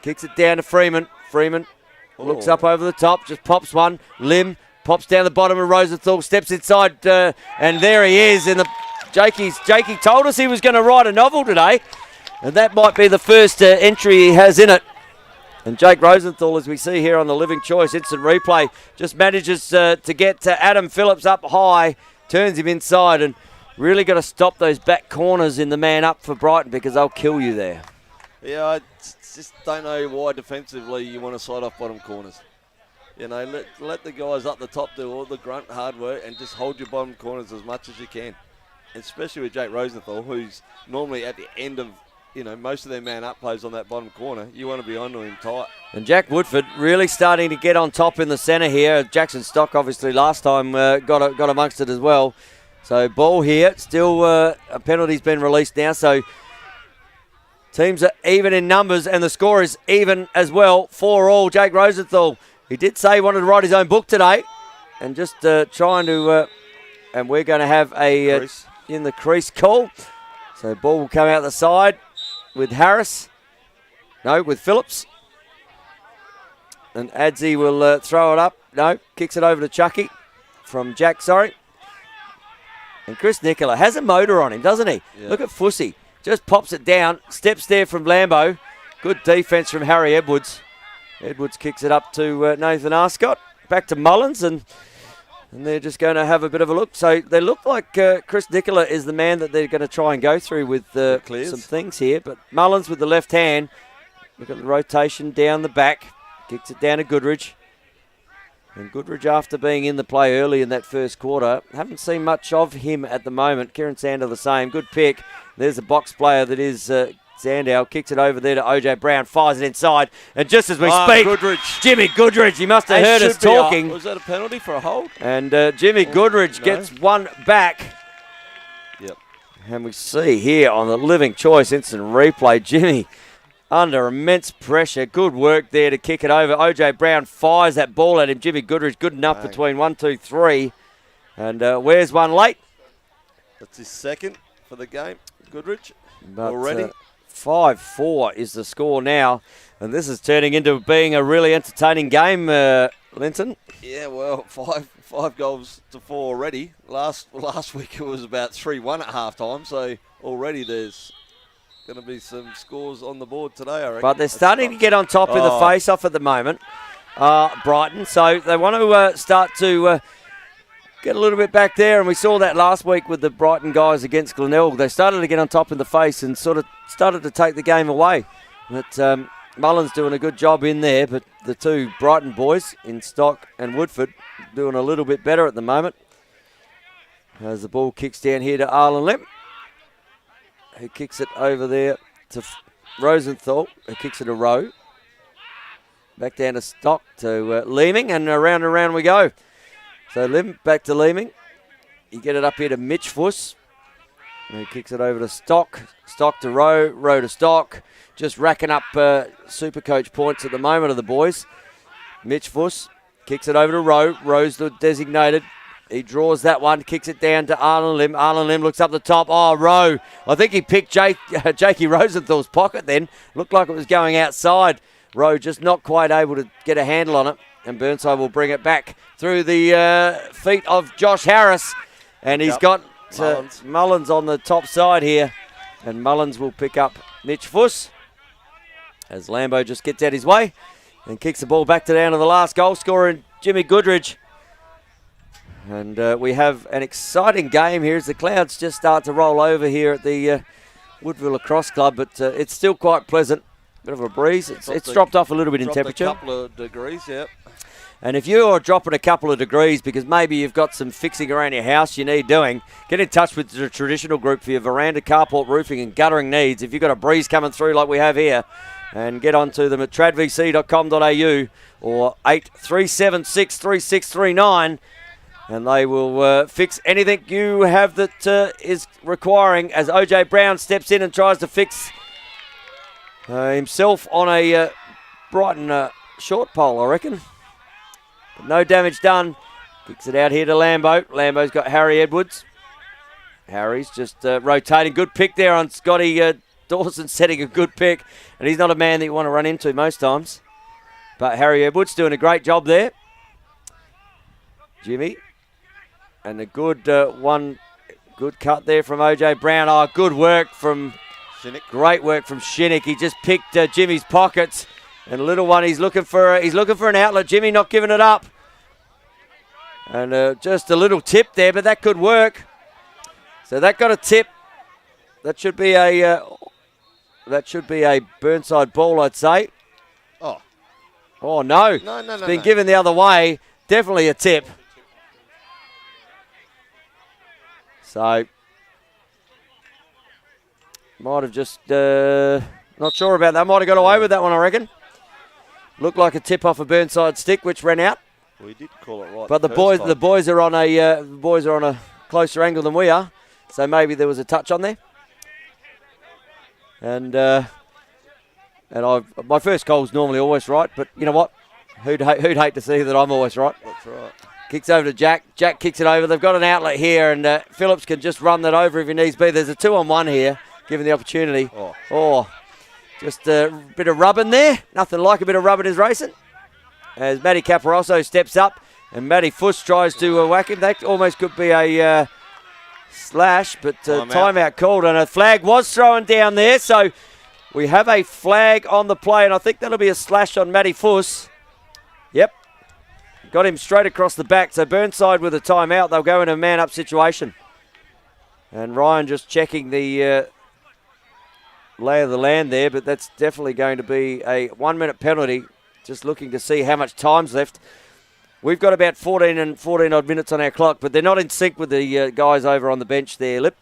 Kicks it down to Freeman. Freeman looks up over the top, just pops one. Lim pops down the bottom of Rosenthal, steps inside, and there he is. Jakey told us he was going to write a novel today. And that might be the first entry he has in it. And Jake Rosenthal, as we see here on the Living Choice instant replay, just manages to get Adam Phillips up high, turns him inside, and really got to stop those back corners in the man up for Brighton because they'll kill you there. Yeah, I just don't know why defensively you want to side off bottom corners. Let the guys up the top do all the grunt hard work and just hold your bottom corners as much as you can. Especially with Jake Rosenthal, who's normally at the end of most of their man-up plays on that bottom corner. You want to be onto him tight. And Jack Woodford really starting to get on top in the centre here. Jackson Stock, obviously, last time got amongst it as well. So ball here. Still a penalty's been released now. So teams are even in numbers, and the score is even as well. 4-4, Jake Rosenthal. He did say he wanted to write his own book today. And just trying to... and we're going to have a in the crease call. So ball will come out the side. With Harris. No, with Phillips. And Adzi will throw it up. No, kicks it over to Chucky. From Jack, sorry. And Chris Nicola has a motor on him, doesn't he? Yeah. Look at Fussy. Just pops it down. Steps there from Lambo. Good defence from Harry Edwards. Edwards kicks it up to Nathan Arscott. Back to Mullins, and they're just going to have a bit of a look. So they look like Chris Nicola is the man that they're going to try and go through with some things here. But Mullins with the left hand. Look at the rotation down the back. Kicks it down to Goodridge. And Goodridge, after being in the play early in that first quarter, haven't seen much of him at the moment. Kieran Sander the same. Good pick. There's a box player that is Sandow. Kicks it over there to OJ Brown. Fires it inside. And just as we speak, Goodridge. Jimmy Goodridge, he must have heard us talking. Was that a penalty for a hold? And Jimmy Goodridge gets one back. Yep. And we see here on the Living Choice instant replay, Jimmy under immense pressure. Good work there to kick it over. OJ Brown fires that ball at him. Jimmy Goodridge good enough between 1, 2, 3. And where's one late? That's his second for the game, Goodridge. But, already. 5-4 is the score now. And this is turning into being a really entertaining game, Linton. Yeah, well, five goals to 4 already. Last week it was about 3-1 at halftime, so already there's going to be some scores on the board today, I reckon. But they're starting to get on top in the face-off at the moment, Brighton. So they want to start to get a little bit back there, and we saw that last week with the Brighton guys against Glenelg. They started to get on top in the face and sort of started to take the game away. But Mullen's doing a good job in there, but the two Brighton boys in Stock and Woodford doing a little bit better at the moment. As the ball kicks down here to Arlen Limp, who kicks it over there to Rosenthal, who kicks it a row. Back down to Stock to Leeming, and around we go. So Limp back to Leeming. You get it up here to Mitch Fuss. And he kicks it over to Stock. Stock to Rowe. Rowe to Stock. Just racking up super coach points at the moment of the boys. Mitch Fuss kicks it over to Rowe. Rowe's the designated. He draws that one, kicks it down to Arlen Lim. Arlen Lim looks up the top. Oh, Rowe. I think he picked Jakey Rosenthal's pocket then. Looked like it was going outside. Rowe just not quite able to get a handle on it. And Burnside will bring it back through the feet of Josh Harris. And he's got Mullins on the top side here. And Mullins will pick up Mitch Fuss as Lambo just gets out his way and kicks the ball back down to the last goal scorer, Jimmy Goodridge. And we have an exciting game here as the clouds just start to roll over here at the Woodville Lacrosse Club, but it's still quite pleasant. Bit of a breeze. It's dropped off a little bit in temperature. A couple of degrees, yeah. And if you're dropping a couple of degrees because maybe you've got some fixing around your house you need doing, get in touch with the traditional group for your veranda, carport, roofing and guttering needs. If you've got a breeze coming through like we have here, and get onto them at tradvc.com.au or 8376 3639. And they will fix anything you have that is requiring as OJ Brown steps in and tries to fix himself on a Brighton short pole, I reckon. But no damage done. Kicks it out here to Lambo. Lambo's got Harry Edwards. Harry's just rotating. Good pick there on Scotty Dawson, setting a good pick. And he's not a man that you want to run into most times. But Harry Edwards doing a great job there. Jimmy. And a good good cut there from OJ Brown. Oh, good work from Shinnick. Great work from Shinnick. He just picked Jimmy's pockets. And a little one, he's looking for an outlet. Jimmy not giving it up. And just a little tip there, but that could work. So that got a tip. That should be a Burnside ball, I'd say. Oh no. No. It's been given the other way. Definitely a tip. So, might have just, not sure about that. Might have got away with that one, I reckon. Looked like a tip off a Burnside stick, which ran out. We did call it right. But the boys are on a closer angle than we are, so maybe there was a touch on there. And my first call is normally always right, but you know what? Who'd hate to see that I'm always right? That's right. Kicks over to Jack. Jack kicks it over. They've got an outlet here, and Phillips can just run that over if he needs be. There's a 2-on-1 here, given the opportunity. Just a bit of rubbing there. Nothing like a bit of rubbing is racing. As Matty Caparoso steps up, and Matty Fuss tries to whack him. That almost could be a slash, but timeout called, and a flag was thrown down there. So we have a flag on the play, and I think that'll be a slash on Matty Fuss. Yep. Got him straight across the back. So Burnside with a timeout. They'll go in a man-up situation. And Ryan just checking the lay of the land there, but that's definitely going to be a 1-minute penalty. Just looking to see how much time's left. We've got about 14 odd minutes on our clock, but they're not in sync with the guys over on the bench there, Lip.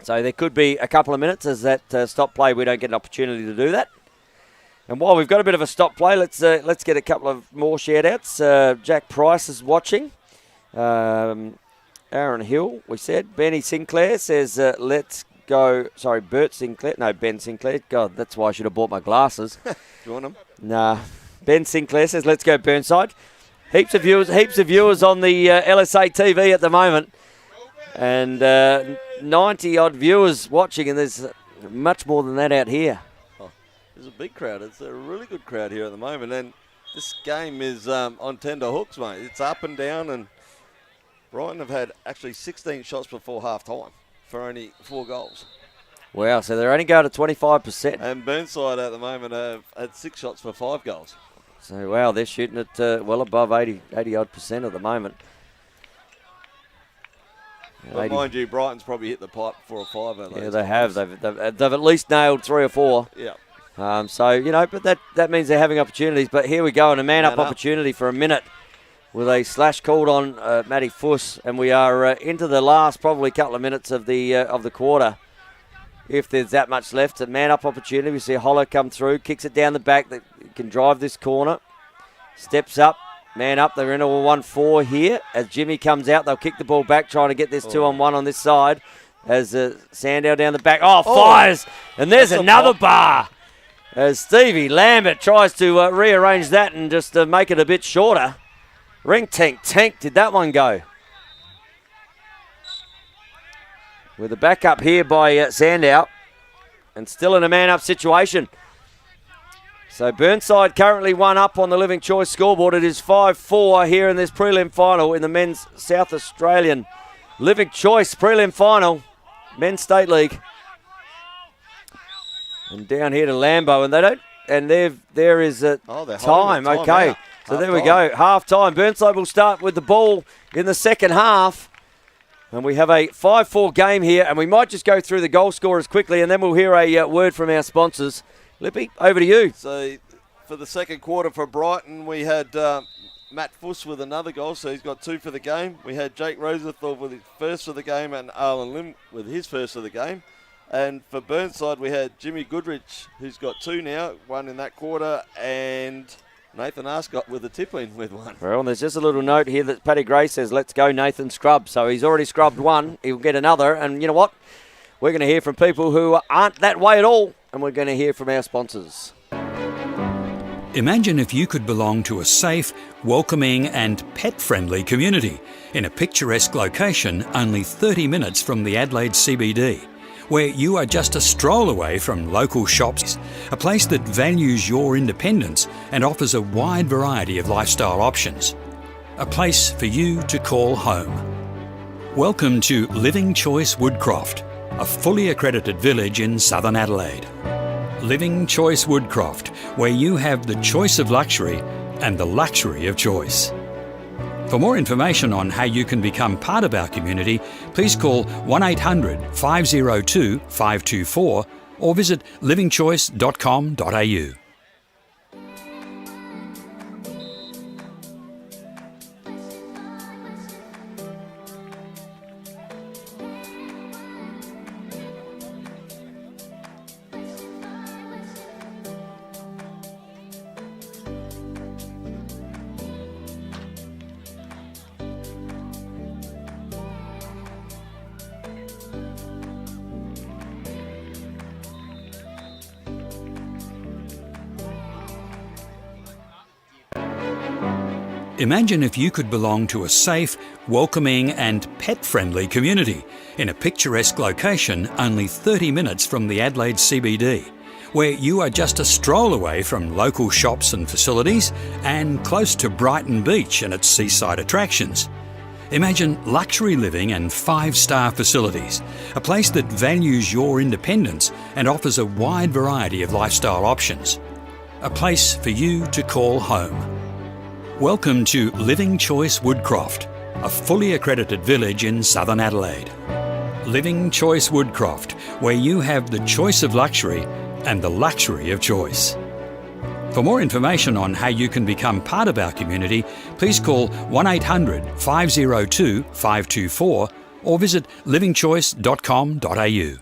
So there could be a couple of minutes as that stop play. We don't get an opportunity to do that. And while we've got a bit of a stop play, let's get a couple of more shout-outs. Jack Price is watching. Aaron Hill, we said. Benny Sinclair says, let's go. Sorry, Bert Sinclair. No, Ben Sinclair. God, that's why I should have bought my glasses. Do you want them? Nah. Ben Sinclair says, let's go Burnside. Heaps of viewers on the LSA TV at the moment. And 90-odd viewers watching, and there's much more than that out here. There's a big crowd. It's a really good crowd here at the moment, and this game is on tender hooks, mate. It's up and down, and Brighton have had actually 16 shots before half-time for only 4 goals. Wow, so they're only going to 25%. And Burnside at the moment have had 6 shots for 5 goals. So, wow, they're shooting at well above 80-odd% at the moment. But mind you, Brighton's probably hit the pipe 4 or 5 of those. Yeah, they have. They've at least nailed 3 or 4. Yeah. So, you know, but that means they're having opportunities. But here we go, and a man-up opportunity for a minute with a slash called on Matty Fuss. And we are into the last probably couple of minutes of the quarter. If there's that much left, a man-up opportunity. We see Holler come through, kicks it down the back. That can drive this corner. Steps up, man up. They're in a 1-4 here. As Jimmy comes out, they'll kick the ball back, trying to get this 2-on-1 on this side. As Sandow down the back. Fires! And there's another bar. As Stevie Lambert tries to rearrange that and just make it a bit shorter. Ring tank. Did that one go? With a backup here by Sandow. And still in a man-up situation. So Burnside currently 1 up on the Living Choice scoreboard. It is 5-4 here in this prelim final in the men's South Australian Living Choice prelim final. Men's State League. And down here to Lambo. And there is time. Okay. Out. So there we go. Half time. Burnside will start with the ball in the second half. And we have a 5-4 game here. And we might just go through the goal scorers quickly. And then we'll hear a word from our sponsors. Lippy, over to you. So for the second quarter for Brighton, we had Matt Fuss with another goal, so he's got 2 for the game. We had Jake Rosenthal with his first for the game and Arlen Lim with his first for the game. And for Burnside, we had Jimmy Goodrich, who's got 2 now, 1 in that quarter, and Nathan Arscott with a tip-in with 1. Well, there's just a little note here that Paddy Gray says, let's go Nathan Scrub. So he's already scrubbed 1. He'll get another. And you know what? We're going to hear from people who aren't that way at all. And we're going to hear from our sponsors. Imagine if you could belong to a safe, welcoming and pet-friendly community in a picturesque location only 30 minutes from the Adelaide CBD, where you are just a stroll away from local shops, a place that values your independence and offers a wide variety of lifestyle options. A place for you to call home. Welcome to Living Choice Woodcroft, a fully accredited village in southern Adelaide. Living Choice Woodcroft, where you have the choice of luxury and the luxury of choice. For more information on how you can become part of our community, please call 1800 502 524 or visit livingchoice.com.au. Imagine if you could belong to a safe, welcoming and pet-friendly community in a picturesque location only 30 minutes from the Adelaide CBD, where you are just a stroll away from local shops and facilities and close to Brighton Beach and its seaside attractions. Imagine luxury living and 5-star facilities, a place that values your independence and offers a wide variety of lifestyle options. A place for you to call home. Welcome to Living Choice Woodcroft, a fully accredited village in southern Adelaide. Living Choice Woodcroft, where you have the choice of luxury and the luxury of choice. For more information on how you can become part of our community, please call 1800 502 524 or visit livingchoice.com.au.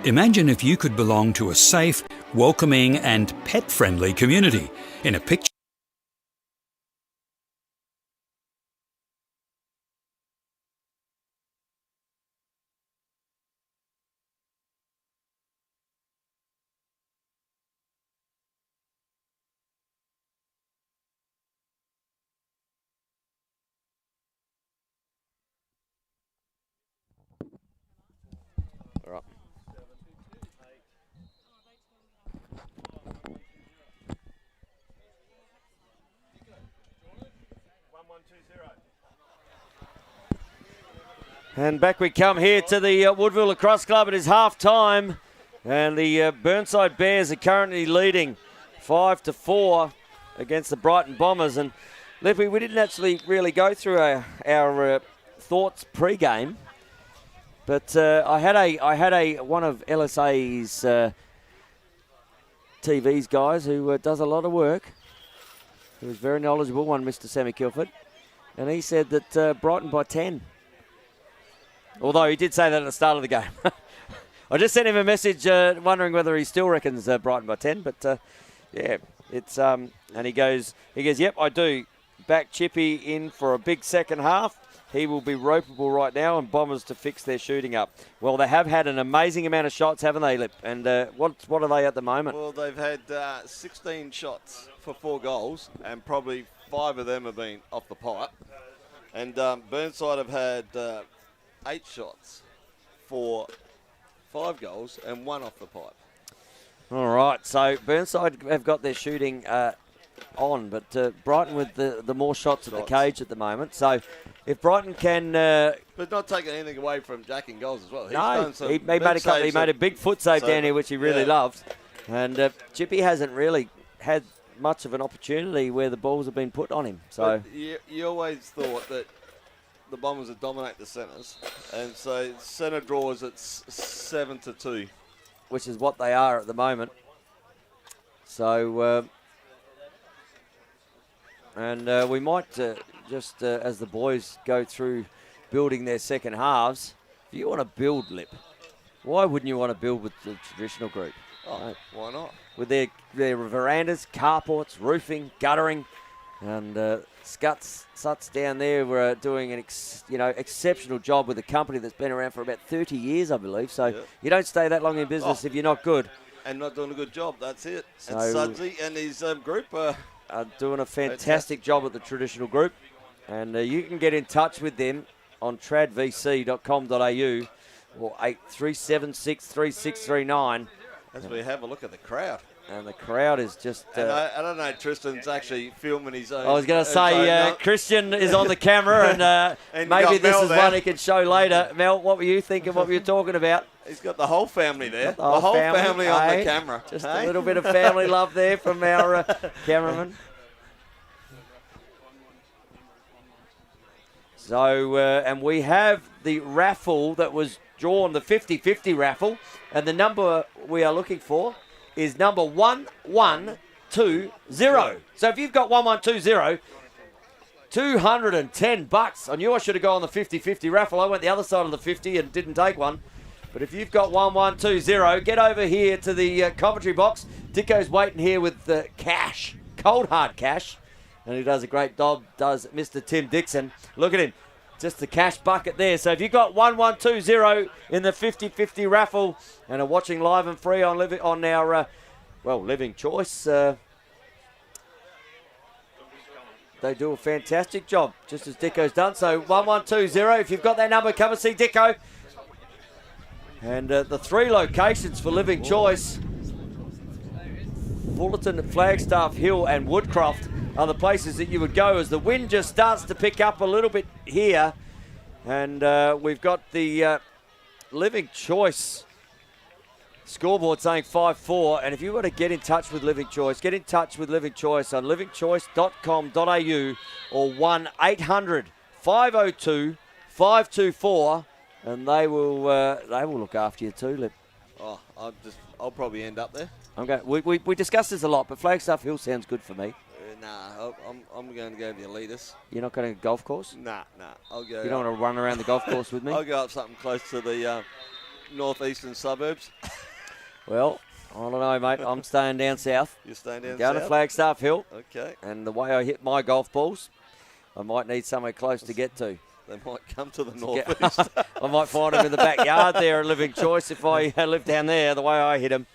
Imagine if you could belong to a safe, welcoming and pet-friendly community in a picture And back we come here to the Woodville Lacrosse Club. It is half time. And the Burnside Bears are currently leading 5-4 against the Brighton Bombers. And Lippy, we didn't actually really go through our thoughts pre-game. But I had one of LSA's TV's guys who does a lot of work. He was very knowledgeable, one Mr. Sammy Kilford. And he said that Brighton by 10. Although he did say that at the start of the game. I just sent him a message wondering whether he still reckons Brighton by 10. But, yeah, it's and he goes, yep, I do. Back Chippy in for a big second half. He will be ropeable right now, and Bombers to fix their shooting up. Well, they have had an amazing amount of shots, haven't they, Lip? And what are they at the moment? Well, they've had 16 shots for 4 goals, and probably 5 of them have been off the pipe. And Burnside have had 8 shots for 5 goals and 1 off the pipe. All right, so Burnside have got their shooting on, but Brighton with the more shots at the cage at the moment. So if Brighton can... but not taking anything away from Jack in goals as well. He made a big foot save down here, which he really loved. And Chippy hasn't really had much of an opportunity where the balls have been put on him. So you always thought that the Bombers would dominate the centres, and so centre draws at 7-2. Which is what they are at the moment. So... And we might just, as the boys go through building their second halves, if you want to build, Lip, why wouldn't you want to build with the traditional group? Oh, right. Why not? With their verandas, carports, roofing, guttering, and Suts down there were doing an exceptional job with a company that's been around for about 30 years, I believe. So you don't stay that long in business if you're not good. And not doing a good job, that's it. So, and Sudsy and his group are doing a fantastic job at the traditional group. And you can get in touch with them on tradvc.com.au or 8376 3639. As we have a look at the crowd. And the crowd is just... I don't know, Tristan's actually filming his own... I was going to say, Christian is on the camera, and maybe this is one he can show later. Mel, what were you thinking, what were you talking about? He's got the whole family there. The whole family on the camera. Just a little bit of family love there from our cameraman. So, and we have the raffle that was drawn, the 50-50 raffle, and the number we are looking for is number 1120. So if you've got 1120, $210. I knew I should have gone on the 50-50 raffle. I went the other side of the 50 and didn't take one. But if you've got 1120, get over here to the commentary box. Dicko's waiting here with the cash, cold hard cash. And he does a great job, does Mr. Tim Dixon. Look at him. Just the cash bucket there. So if you've got 1120 in the 50-50 raffle and are watching live and free on our, Living Choice, they do a fantastic job, just as Dicko's done. So 1120, if you've got that number, come and see Dicko. And the 3 locations for Living Choice, Fullerton, Flagstaff Hill and Woodcroft, are the places that you would go as the wind just starts to pick up a little bit here. And we've got the Living Choice scoreboard saying 5-4. And if you want to get in touch with Living Choice, get in touch with Living Choice on livingchoice.com.au or 1-800-502-524. And they will look after you too, Lip. Oh, I'll probably end up there. Okay, we discussed this a lot, but Flagstaff Hill sounds good for me. Nah, I'm going to go to the Elitist. You're not going to golf course? Nah. I'll go. You don't want to run around the golf course with me? I'll go up something close to the northeastern suburbs. Well, I don't know, mate. I'm staying down south. You're staying down south? Going to Flagstaff Hill. Okay. And the way I hit my golf balls, I might need somewhere close to get to. They might come to the northeast. I might find them in the backyard there at Living Choice if I live down there, the way I hit them.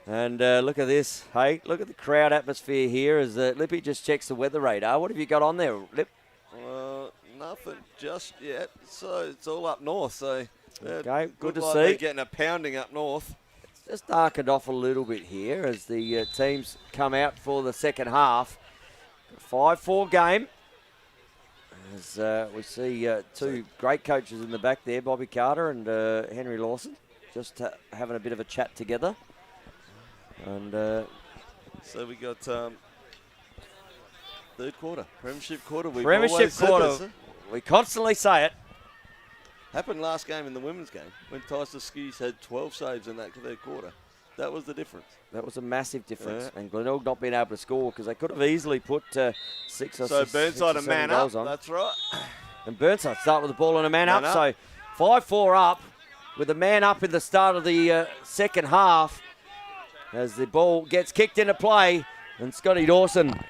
And look at this. Hey, look at the crowd atmosphere here as Lippy just checks the weather radar. What have you got on there, Lip? Nothing just yet. So it's all up north. So okay, good to like see. They're getting a pounding up north. It's just darkened off a little bit here as the teams come out for the second half. 5-4 game. As we see two great coaches in the back there, Bobby Carter and Henry Lawson, just having a bit of a chat together. And so we got third quarter, premiership quarter. Premiership quarter. We constantly say it. Happened last game in the women's game when Tyson Skis had 12 saves in that third quarter. That was the difference. That was a massive difference. Yeah. And Glenelg not being able to score because they could have easily put 6 or 7 So Burnside a man up. On. That's right. And Burnside start with the ball and a man up. So 5-4 up with a man up in the start of the second half as the ball gets kicked into play. And Scotty Dawson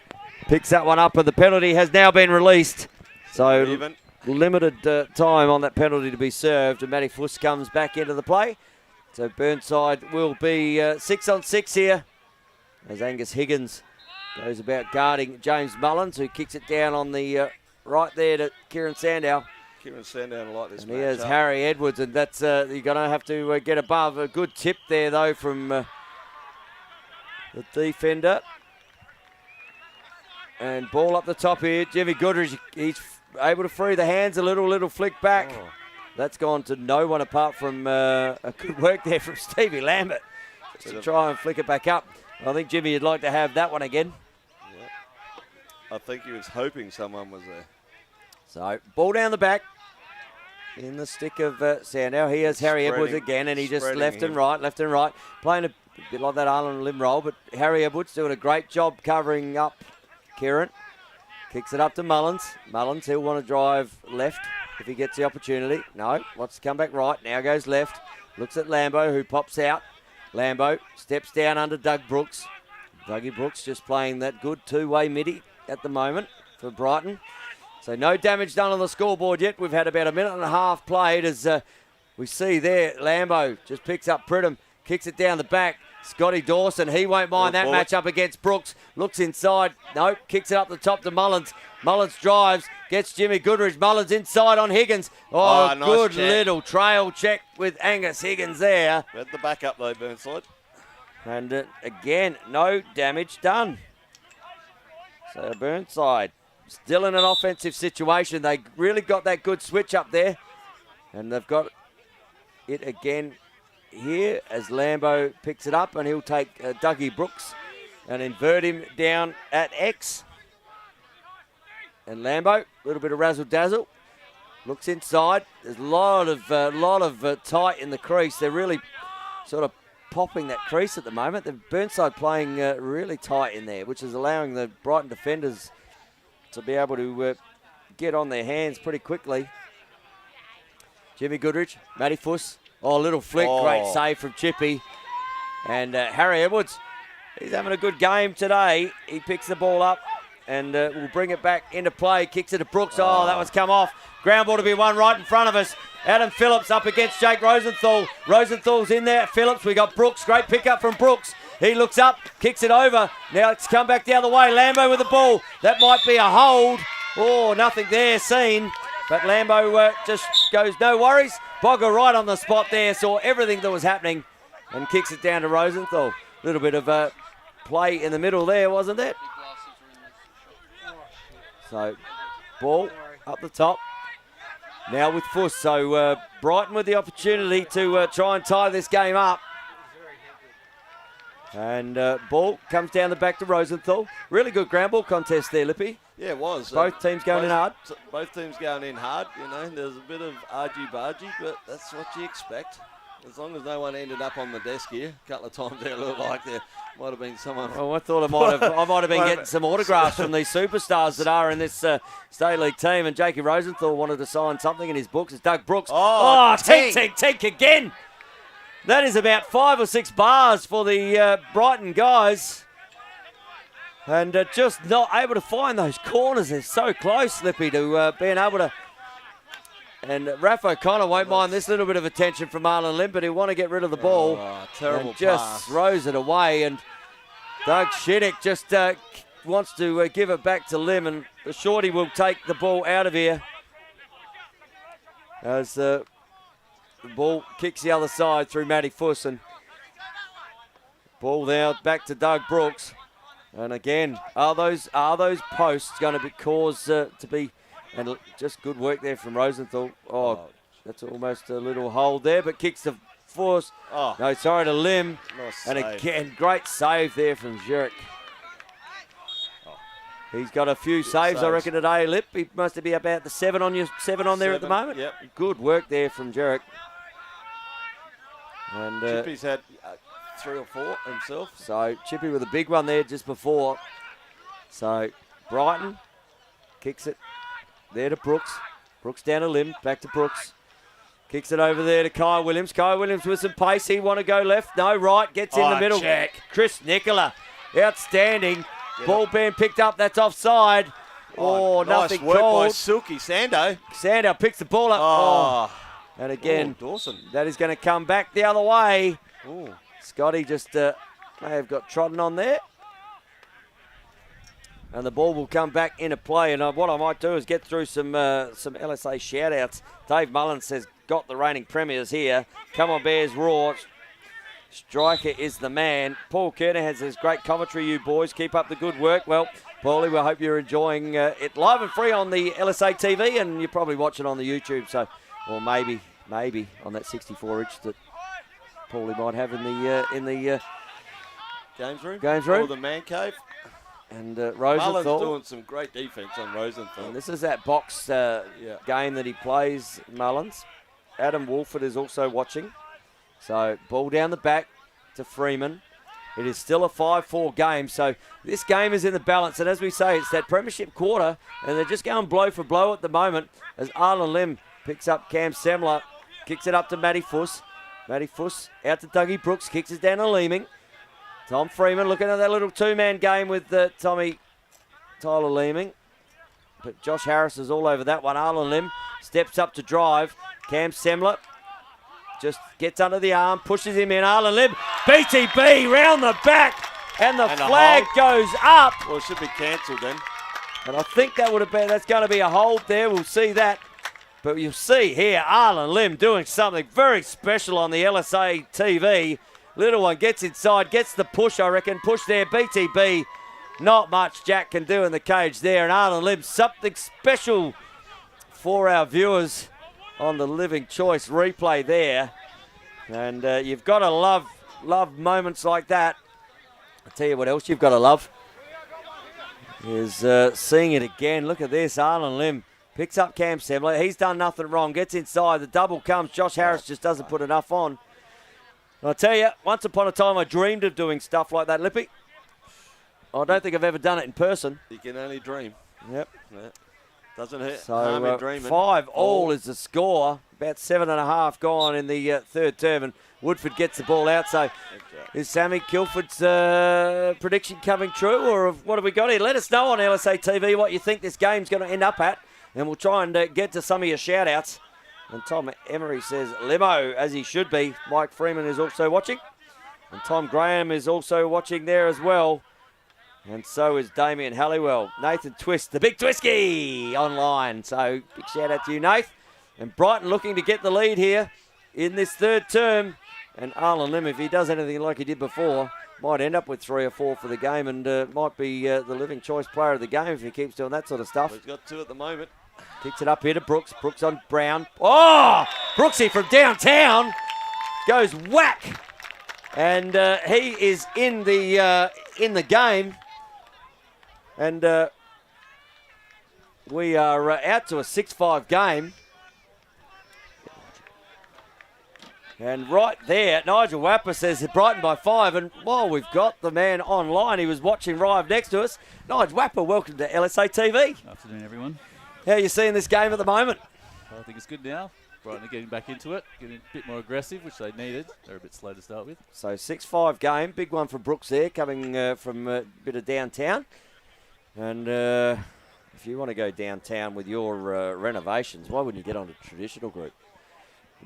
picks that one up and the penalty has now been released. So limited time on that penalty to be served. And Matty Fuss comes back into the play. So Burnside will be 6 on 6 here as Angus Higgins goes about guarding James Mullins, who kicks it down on the right there to Kieran Sandow. Kieran Sandow like this. And here's Harry Edwards, and that's you're going to have to get above. A good tip there, though, from the defender. And ball up the top here. Jimmy Goodrich, he's able to free the hands a little flick back. Oh. That's gone to no one apart from a good work there from Stevie Lambert to try and flick it back up. I think Jimmy would like to have that one again. Yeah. I think he was hoping someone was there. So, ball down the back in the stick of Sandow. Here's Harry Edwards again, and he just left and right. Playing a bit like that Arlen Lim roll, but Harry Edwards doing a great job covering up Kieran. Kicks it up to Mullins. Mullins, he'll want to drive left if he gets the opportunity. No, wants to come back right. Now goes left. Looks at Lambo, who pops out. Lambo steps down under Doug Brooks. Dougie Brooks just playing that good two-way midi at the moment for Brighton. So no damage done on the scoreboard yet. We've had about a minute and a half played as we see there. Lambo just picks up Pridham, kicks it down the back. Scotty Dawson, he won't mind that match up against Brooks. Looks inside. Nope, kicks it up the top to Mullins. Mullins drives, gets Jimmy Goodrich. Mullins inside on Higgins. Oh, nice good check. Little trail check with Angus Higgins there. Read the back up though, Burnside. And again, no damage done. So Burnside still in an offensive situation. They really got that good switch up there. And they've got it again here as Lambo picks it up, and he'll take Dougie Brooks and invert him down at X. And Lambo, a little bit of razzle-dazzle, looks inside. There's a lot of tight in the crease. They're really sort of popping that crease at the moment. The Burnside playing really tight in there, which is allowing the Brighton defenders to be able to get on their hands pretty quickly. Jimmy Goodrich, Matty Fuss. Oh, little flick, great save from Chippy. And Harry Edwards, he's having a good game today. He picks the ball up and will bring it back into play. Kicks it to Brooks. Oh, that one's come off. Ground ball to be won right in front of us. Adam Phillips up against Jake Rosenthal's. Rosenthal's in there. Phillips, we got Brooks. Great pickup from Brooks. He looks up, kicks it over. Now it's come back the other way. Lambo with the ball. That might be a hold. Oh, nothing there seen. But Lambo just goes, no worries. Bogger right on the spot there, saw everything that was happening and kicks it down to Rosenthal. A little bit of play in the middle there, wasn't it? So, ball up the top. Now with Fuss. So, Brighton with the opportunity to try and tie this game up. And ball comes down the back to Rosenthal. Really good ground ball contest there, Lippy. Yeah, it was. Both teams going in hard. Both teams going in hard, you know. There's a bit of argy-bargy, but that's what you expect. As long as no one ended up on the desk here. A couple of times there, it looked like there might have been someone. Well, I thought I might have been getting some autographs from these superstars that are in this State League team. And Jakey Rosenthal wanted to sign something in his books. It's Doug Brooks. Oh, tink again. That is about 5 or 6 bars for the Brighton guys. And just not able to find those corners. They're so close, Slippy, to being able to. And Raph O'Connor won't mind this little bit of attention from Marlon Lim, but he'll want to get rid of the ball. Terrible and just throws it away. And Doug Shinnick just wants to give it back to Lim, and the shorty will take the ball out of here. As the ball kicks the other side through Matty Fuss, and ball now back to Doug Brooks. And again, are those posts going to be caused to be And just good work there from Rosenthal. Oh, that's almost a little hold there, but kicks the force. Oh. No, sorry to Lim. Nice And save. again, great save there from Zurich. He's got a few saves, I reckon, today, Lip. He must be about the 7 on there at the moment. Yep. Good work there from Zurich. And Chippy's had 3 or 4 himself. so Chippy with a big one there just before. So Brighton kicks it there to Brooks. Brooks down to Lim, back to Brooks. Kicks it over there to Kai Williams. Kai Williams with some pace. He want to go left. No, right. Gets in the middle. Check. Chris Nicola. Outstanding. Ball being picked up. That's offside. Oh, nothing nice work called. by Silky Sando. Sandow picks the ball up. Oh. And again, Dawson. that is going to come back the other way. Ooh. Scotty just may have got trodden on there. And the ball will come back into play. And what I might do is get through some LSA shout-outs. Dave Mullins says, got the reigning premiers here. Come on, Bears, roar. Striker is the man. Paul Kerner says, great commentary, you boys. Keep up the good work. Well, Paulie, we hope you're enjoying it live and free on the LSA TV, and you're probably watching on the YouTube. So, or maybe on that 64-inch that Paulie might have in the Games room. Or the man cave. And Mullins Rosenthal. doing some great defence on Rosenthal. And this is that box game that he plays, Mullins. Adam Wolford is also watching. So ball down the back to Freeman. It is still a 5-4 game. So this game is in the balance. And as we say, it's that premiership quarter. And they're just going blow for blow at the moment as Arlen Lim picks up Cam Semler. Kicks it up to Matty Fuss. Matty Fuss out to Dougie Brooks. Kicks it down to Leeming. Tom Freeman looking at that little two-man game with Tyler Leeming. But Josh Harris is all over that one. Arlen Lim steps up to drive. Cam Semler just gets under the arm, pushes him in. Arlen Lim, BTB round the back, and the flag goes up. Well, it should be cancelled then. And I think that's going to be a hold there. We'll see that. But you'll see here Arlen Lim doing something very special on the LSA TV. Little one gets inside, gets the push, I reckon. Push there, BTB. Not much Jack can do in the cage there. And Arlen Lim, something special for our viewers on the Living Choice replay there. And you've got to love moments like that. I'll tell you what else you've got to love is seeing it again. Look at this, Arlen Lim picks up Cam Semler. He's done nothing wrong, gets inside. The double comes. Josh Harris just doesn't put enough on. I'll tell you, once upon a time I dreamed of doing stuff like that, Lippy. I don't think I've ever done it in person. You can only dream. Yep. Yeah. Doesn't hurt. So dreaming. 5-all is the score. About 7.5 gone in the third term, and Woodford gets the ball out. So is Sammy Kilford's prediction coming true, or what have we got here? Let us know on LSA TV what you think this game's going to end up at, and we'll try and get to some of your shout-outs. And Tom Emery says Limo, as he should be. Mike Freeman is also watching. And Tom Graham is also watching there as well. And so is Damien Halliwell. Nathan Twist, the big Twisky, online. So big shout out to you, Nath. And Brighton looking to get the lead here in this third term. And Arlen Lim, if he does anything like he did before, might end up with 3 or 4 for the game and might be the Living Choice player of the game if he keeps doing that sort of stuff. He's got 2 at the moment. Kicks it up here to Brooks. Brooks on Brown. Oh! Brooksy from downtown goes whack. And he is in the game. And we are out to a 6-5 game. And right there, Nigel Wapper says Brighton by 5. And while we've got the man online, he was watching live next to us. Nigel Wapper, welcome to LSA TV. Afternoon, everyone. How are you seeing this game at the moment? I think it's good now. Brighton are getting back into it, getting a bit more aggressive, which they needed. They're a bit slow to start with. So 6-5 game, big one for Brooks there, coming from a bit of downtown. And if you want to go downtown with your renovations, why wouldn't you get on a traditional group?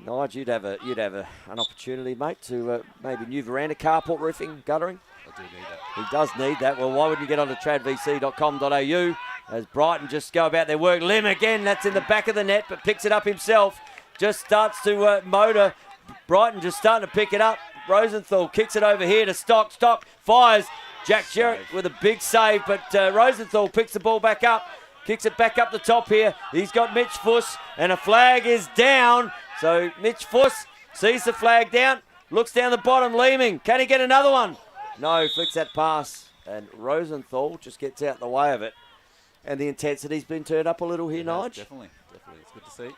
Nige, you'd have an opportunity, mate, to maybe new veranda, carport roofing, guttering. I do need that. He does need that. Well, why wouldn't you get on to tradvc.com.au as Brighton just go about their work. Lim again, that's in the back of the net, but picks it up himself. Just starts to motor. Brighton just starting to pick it up. Rosenthal kicks it over here to Stock. Stock fires. Jack Jarrett with a big save, but Rosenthal picks the ball back up. Kicks it back up the top here. He's got Mitch Fuss, and a flag is down. So Mitch Fuss sees the flag down, looks down the bottom, Leeming. Can he get another one? No, flicks that pass. And Rosenthal just gets out the way of it. And the intensity's been turned up a little here, Nige. Definitely. It's good to see.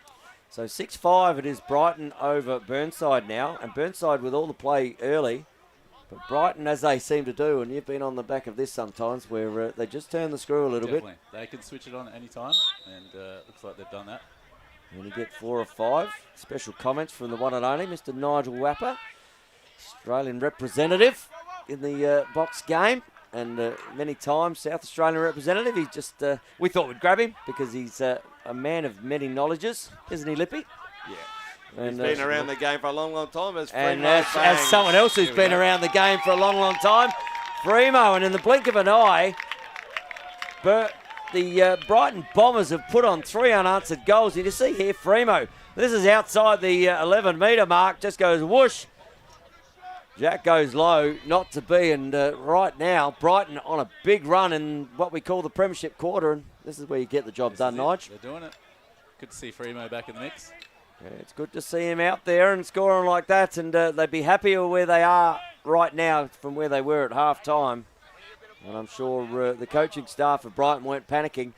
So 6-5, it is Brighton over Burnside now. And Burnside with all the play early. But Brighton, as they seem to do, and you've been on the back of this sometimes, where they just turn the screw a little bit. They can switch it on at any time, and looks like they've done that. And you get 4 or 5. Special comments from the one and only, Mr. Nigel Wapper, Australian representative in the box game. And many times South Australian representative. He just, we thought we'd grab him because he's a man of many knowledges, isn't he, Lippy? Yeah. And, he's been around the game for a long, long time. And as someone else who's been around the game for a long, long time, Fremo. And in the blink of an eye, the Brighton Bombers have put on 3 unanswered goals. And you see here, Fremo, this is outside the 11-metre mark, just goes whoosh. Jack goes low, not to be, and right now, Brighton on a big run in what we call the Premiership quarter, and this is where you get the job done, Nige. They're doing it. Good to see Fremo back in the mix. Yeah, it's good to see him out there and scoring like that, and they'd be happier where they are right now from where they were at half-time. And I'm sure the coaching staff of Brighton weren't panicking.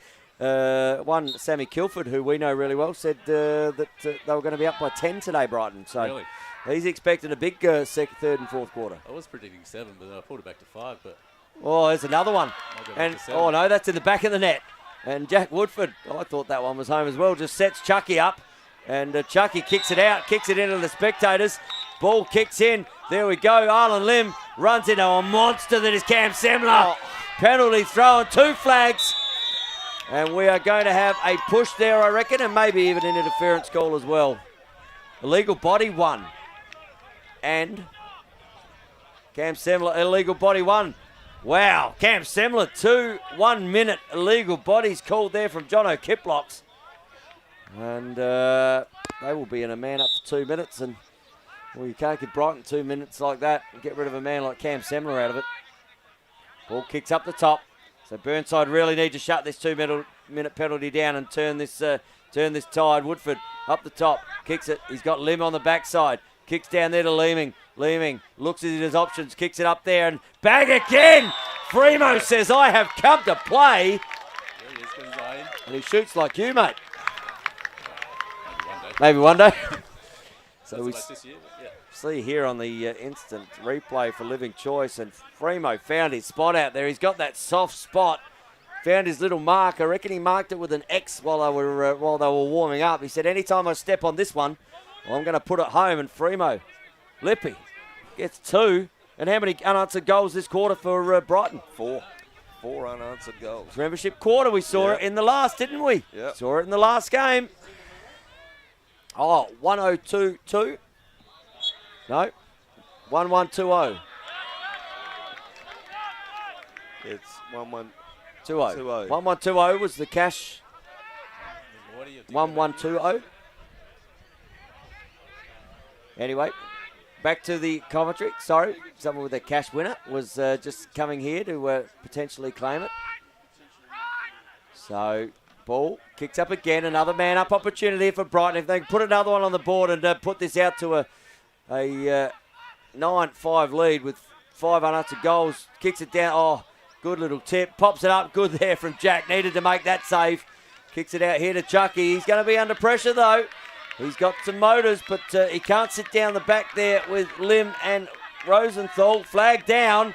One, Sammy Kilford, who we know really well, said that they were going to be up by 10 today, Brighton. So. Really? He's expecting a big second, third and fourth quarter. I was predicting 7, but then I pulled it back to 5. But oh, there's another one. And oh no, that's in the back of the net. And Jack Woodford, I thought that one was home as well, just sets Chucky up. And Chucky kicks it out, kicks it into the spectators. Ball kicks in. There we go. Arlen Lim runs into a monster that is Cam Semler. Penalty thrown, 2 flags. And we are going to have a push there, I reckon, and maybe even an interference call as well. Illegal body 1. And Cam Semler, illegal body 1. Wow, Cam Semler, 2 1-minute illegal bodies called there from Jono Kiplocks. And they will be in a man up for 2 minutes. And well, you can't give Brighton 2 minutes like that and get rid of a man like Cam Semler out of it. Ball kicks up the top. So Burnside really need to shut this 2-minute penalty down and turn this tide. Woodford up the top, kicks it. He's got Lim on the backside. Kicks down there to Leeming. Leeming looks at his options, kicks it up there, and bang again! Fremo says, I have come to play. And he shoots like you, mate. Maybe one day. So we see here on the instant replay for Living Choice, and Fremo found his spot out there. He's got that soft spot. Found his little mark. I reckon he marked it with an X while they were warming up. He said, anytime I step on this one, well, I'm going to put it home. And Fremo, Lippy, gets 2. And how many unanswered goals this quarter for Brighton? 4. 4 unanswered goals. Premiership quarter, we saw it in the last, didn't we? Yeah. Saw it in the last game. Oh, 1-0-2-2. No, 1-1-2-0. It's 1-1. 2-0. 1-1-2-0 was the cash. 1-1-2-0. Anyway, back to the commentary. Sorry, someone with a cash winner was just coming here to potentially claim it. So, ball kicks up again. Another man-up opportunity for Brighton. If they can put another one on the board and put this out to a 9-5 lead with 5 unanswered goals. Kicks it down. Oh, good little tip. Pops it up. Good there from Jack. Needed to make that save. Kicks it out here to Chucky. He's going to be under pressure, though. He's got some motors, but he can't sit down the back there with Lim and Rosenthal. Flag down.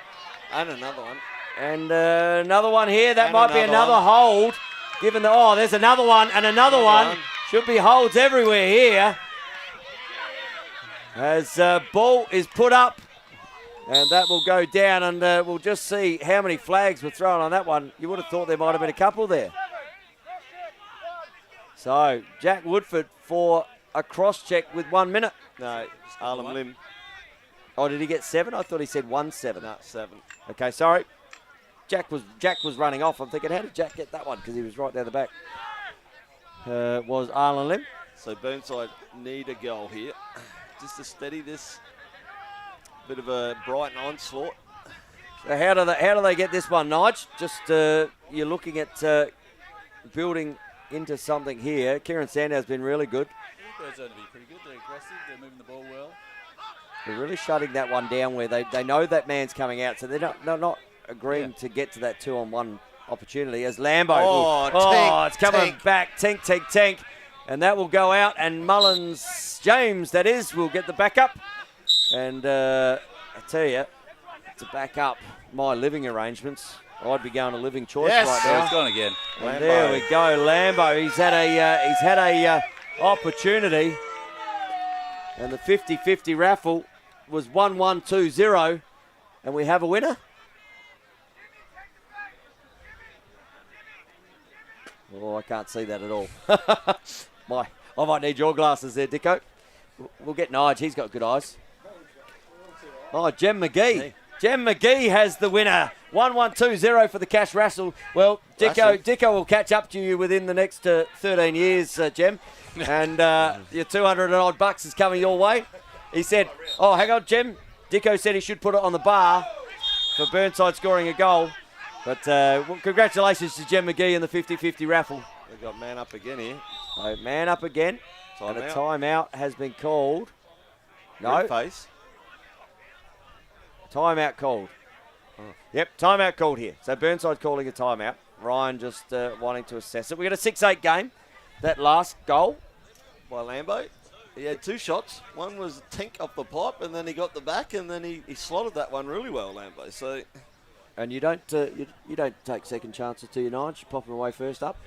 And another one. And another one here. That might be another hold. Given the, there's another one and another one. Should be holds everywhere here. As ball is put up. And that will go down, and we'll just see how many flags were thrown on that one. You would have thought there might have been a couple there. So, Jack Woodford for a cross-check with 1 minute. No, Arlen Lim. Oh, did he get 7? I thought he said 1-7. No, 7. Okay, sorry. Jack was running off. I'm thinking, how did Jack get that one? Because he was right down the back. Was Arlen Lim. So Burnside need a goal here, just to steady this bit of a Brighton onslaught. So how do they get this one, Nige? Just you're looking at building into something here. Kieran Sandow's been really good. Burnside to be pretty good. They're aggressive. They're moving the ball well. They're really shutting that one down where they know that man's coming out, so they're not agreeing to get to that 2-on-1 opportunity as Lambo. It's coming back. Tink. And that will go out, and James, that is, will get the backup. And I tell you, to back up my living arrangements, I'd be going to living choice right now. It's gone again. And there we go, Lambo. He's had a opportunity, and the 50-50 raffle was 1120, and we have a winner. Oh, I can't see that at all. I might need your glasses there, Dicko. We'll get Nige. He's got good eyes. Oh, Jem McGee. Hey. Jem McGee has the winner. 1120 for the cash raffle. Well, Dicko will catch up to you within the next 13 years, Jem. And your 200 and odd bucks is coming your way. He said, oh, hang on, Jem. Dicko said he should put it on the bar for Burnside scoring a goal. But congratulations to Jem McGee in the 50-50 raffle. They've got man up again here. So man up again. And a timeout has been called. No. Face. Timeout called. Oh. Yep, timeout called here. So Burnside calling a timeout. Ryan just wanting to assess it. We got a 6-8 game. That last goal by Lambo. He had 2 shots. One was a tink off the pipe, and then he got the back, and then he slotted that one really well, Lambo. So, and you don't take second chances, do you, Nige? Pop him away first up.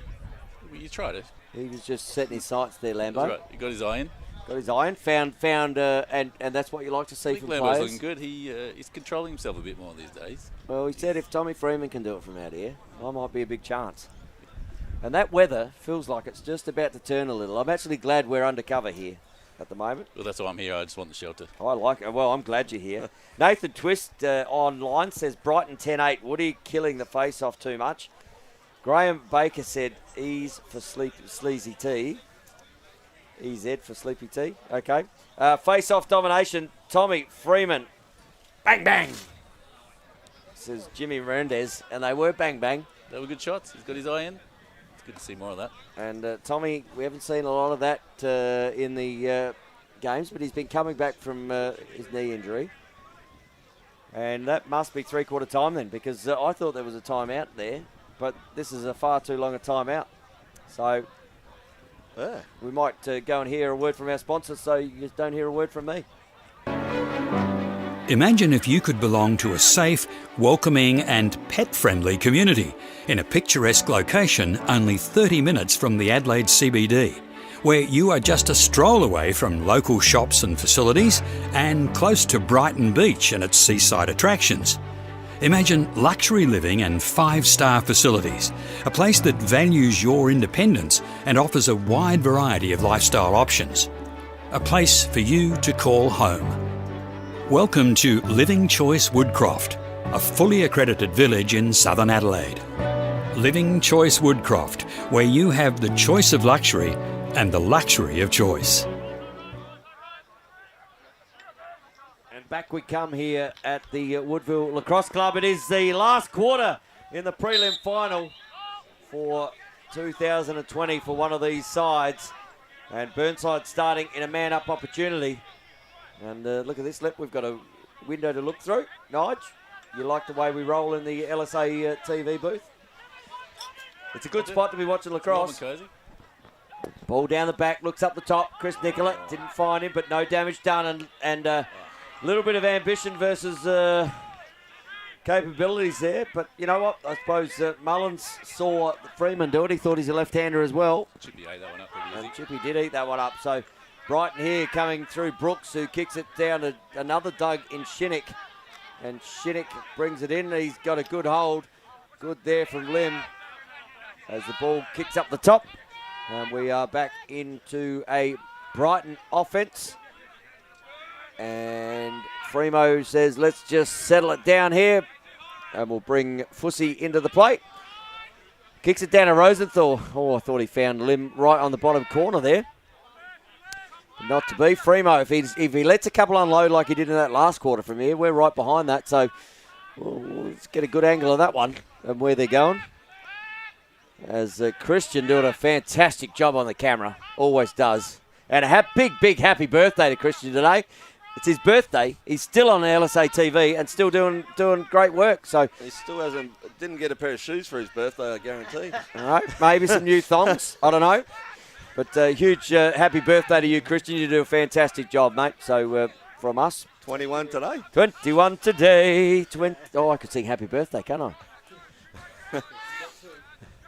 Well, you tried it. He was just setting his sights there, Lambo. That's right. He got his eye in. Got his eye in. Found, and that's what you like to see from Lambo's players. looking good. He's controlling himself a bit more these days. Well, he said if Tommy Freeman can do it from out here, I might be a big chance. And that weather feels like it's just about to turn a little. I'm actually glad we're undercover here at the moment. Well, that's why I'm here. I just want the shelter. I like it. Well, I'm glad you're here. Nathan Twist online says Brighton 10-8. Woody killing the face-off too much. Graham Baker said E's for Sleazy T. EZ for Sleepy T. Okay. Face-off domination. Tommy Freeman. Bang, bang. Says Jimmy Melendez. And they were bang, bang. They were good shots. He's got his eye in. Good to see more of that. And Tommy, we haven't seen a lot of that in the games, but he's been coming back from his knee injury. And that must be three-quarter time then, because I thought there was a timeout there, but this is a far too long a timeout. So we might go and hear a word from our sponsors, so you just don't hear a word from me. Imagine if you could belong to a safe, welcoming and pet-friendly community in a picturesque location only 30 minutes from the Adelaide CBD, where you are just a stroll away from local shops and facilities and close to Brighton Beach and its seaside attractions. Imagine luxury living and 5-star facilities, a place that values your independence and offers a wide variety of lifestyle options. A place for you to call home. Welcome to Living Choice Woodcroft, a fully accredited village in southern Adelaide. Living Choice Woodcroft, where you have the choice of luxury and the luxury of choice. And back we come here at the Woodville Lacrosse Club. It is the last quarter in the prelim final for 2020 for one of these sides. And Burnside starting in a man-up opportunity. And look at this, we've got a window to look through. Nige, you like the way we roll in the LSA TV booth? It's a good spot to be watching lacrosse. Ball down the back, looks up the top. Chris Nicola didn't find him, but no damage done. And a little bit of ambition versus capabilities there. But you know what? I suppose Mullins saw Freeman do it. He thought he's a left-hander as well. Chippy ate that one up pretty easy. And Chippy did eat that one up. So Brighton here coming through Brooks, who kicks it down to another Doug in Shinnick. And Shinnick brings it in. He's got a good hold. Good there from Lim as the ball kicks up the top. And we are back into a Brighton offense. And Fremo says, let's just settle it down here. And we'll bring Fussy into the plate. Kicks it down to Rosenthal. Oh, I thought he found Lim right on the bottom corner there. Not to be. Fremo, if he lets a couple unload like he did in that last quarter from here, we're right behind that. So let's get a good angle of that one and where they're going. As Christian doing a fantastic job on the camera. Always does. And a big happy birthday to Christian today. It's his birthday. He's still on the LSA TV and still doing great work. So He still didn't get a pair of shoes for his birthday, I guarantee. all right, maybe some new thongs. I don't know. But huge happy birthday to you, Christian. You do a fantastic job, mate. So from us. 21 today. 21 today. I could sing happy birthday, can't I?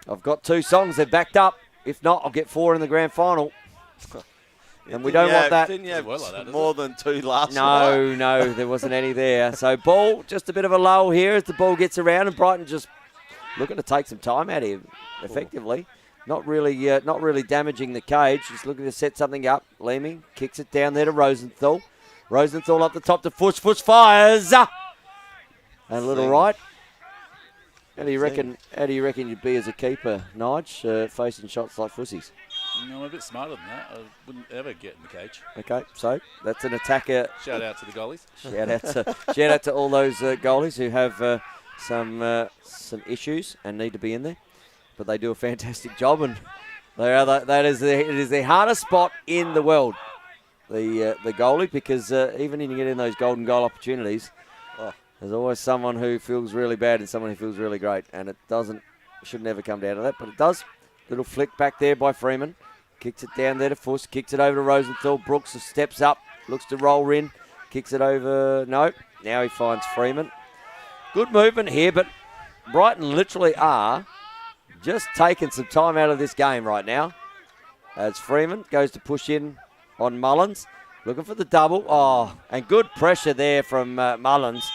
I've got 2 songs. They're backed up. If not, I'll get 4 in the grand final. And we don't want that. Didn't you have Well like that, more than 2 last night? No, there wasn't any there. So ball, just a bit of a lull here as the ball gets around, and Brighton just looking to take some time out of him effectively. Not really damaging the cage. Just looking to set something up. Leeming kicks it down there to Rosenthal. Rosenthal up the top to Fuss. Fuss fires. And a little right. How do you reckon you'd be as a keeper, Nige, facing shots like Fussies? No, I'm a bit smarter than that. I wouldn't ever get in the cage. Okay, so that's an attacker. Shout out to the goalies. Shout out to all those goalies who have some issues and need to be in there, but they do a fantastic job, and it is the hardest spot in the world, the goalie, because even when you get in those golden goal opportunities, there's always someone who feels really bad and someone who feels really great, and it should never come down to that, but it does. Little flick back there by Freeman. Kicks it down there to Fuss. Kicks it over to Rosenthal. Brooks steps up. Looks to roll in. Kicks it over. No. Now he finds Freeman. Good movement here, but Brighton literally are just taking some time out of this game right now. As Freeman goes to push in on Mullins. Looking for the double. Oh, and good pressure there from Mullins.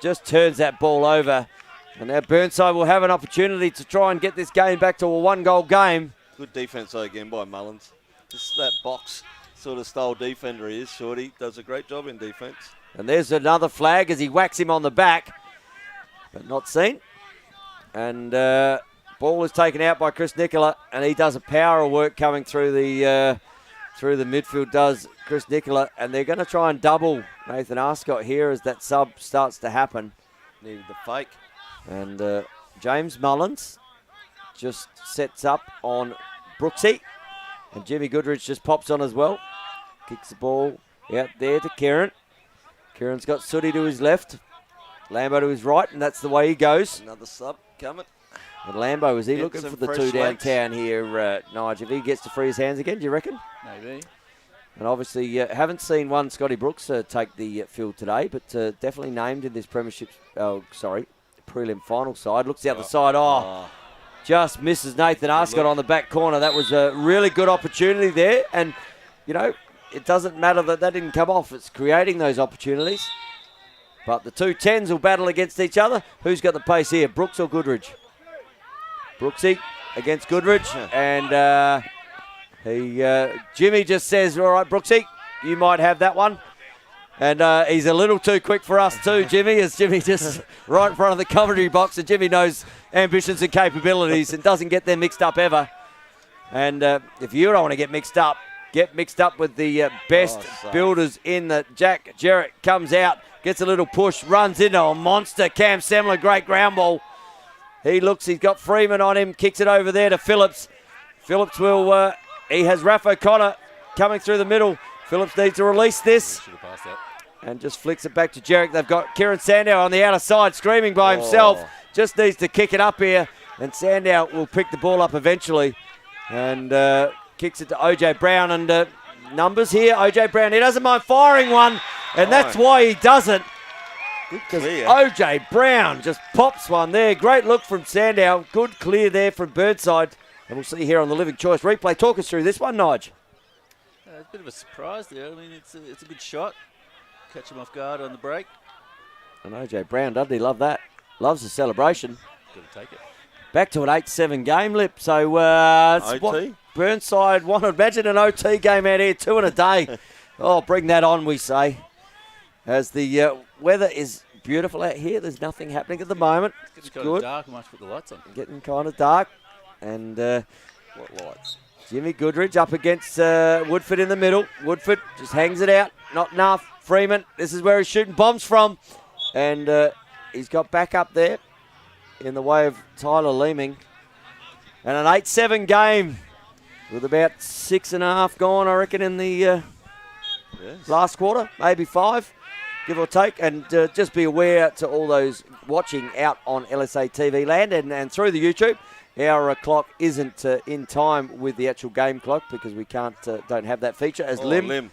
Just turns that ball over. And now Burnside will have an opportunity to try and get this game back to a 1-goal game. Good defence, though, again, by Mullins. Just that box sort of style defender he is. Shorty does a great job in defence. And there's another flag as he whacks him on the back. But not seen. And ball is taken out by Chris Nicola. And he does a power of work coming through the midfield, does Chris Nicola. And they're going to try and double Nathan Arscott here as that sub starts to happen. Needed the fake. And James Mullins just sets up on Brooksy. And Jimmy Goodrich just pops on as well. Kicks the ball out there to Kieran. Kieran's got Sooty to his left. Lambo to his right, and that's the way he goes. Another sub coming. And Lambo, is he Get looking some for the fresh 2 legs. downtown here, Nige? If he gets to free his hands again, do you reckon? Maybe. And obviously, haven't seen one Scotty Brooks take the field today, but definitely named in this prelim final side. Looks the other side. Just misses Nathan Arscott on the back corner. That was a really good opportunity there. And, it doesn't matter that didn't come off. It's creating those opportunities. But the 2 10s will battle against each other. Who's got the pace here, Brooks or Goodrich? Brooksy against Goodrich. And Jimmy just says, all right, Brooksy, you might have that one. And he's a little too quick for us too, Jimmy, as Jimmy just right in front of the commentary box. And Jimmy knows ambitions and capabilities and doesn't get them mixed up ever. And if you don't want to get mixed up with the best builders in the Jack Jarrett comes out, gets a little push, runs into a monster. Cam Semler, great ground ball. He's got Freeman on him, kicks it over there to Phillips. Phillips will, he has Raph O'Connor coming through the middle. Phillips needs to release this. Should have passed that. And just flicks it back to Jarrett. They've got Kieran Sandow on the outer side screaming by himself. Just needs to kick it up here. And Sandow will pick the ball up eventually. And kicks it to OJ Brown. And numbers here. OJ Brown, he doesn't mind firing one. And that's why he doesn't. Because OJ Brown just pops one there. Great look from Sandow. Good clear there from Burnside. And we'll see here on the Living Choice replay. Talk us through this one, Nige. It's a bit of a surprise there. I mean, it's a good shot. Catch him off guard on the break. And OJ Brown, doesn't he love that? Loves the celebration. Got to take it. Back to an 8-7 game, Lip. So, OT? Burnside wanted, imagine an OT game out here, 2 in a day. Bring that on, we say. As the weather is beautiful out here. There's nothing happening at the moment. It's getting kind of dark. I might put the lights on. Getting kind of dark. And What lights? Jimmy Goodrich up against Woodford in the middle. Woodford just hangs it out. Not enough. Freeman, this is where he's shooting bombs from. And he's got back up there in the way of Tyler Leeming. And an 8-7 game with about 6.5 gone, I reckon, in the last quarter, maybe 5, give or take. And just be aware to all those watching out on LSA TV land and through the YouTube, our clock isn't in time with the actual game clock because we don't have that feature as Lim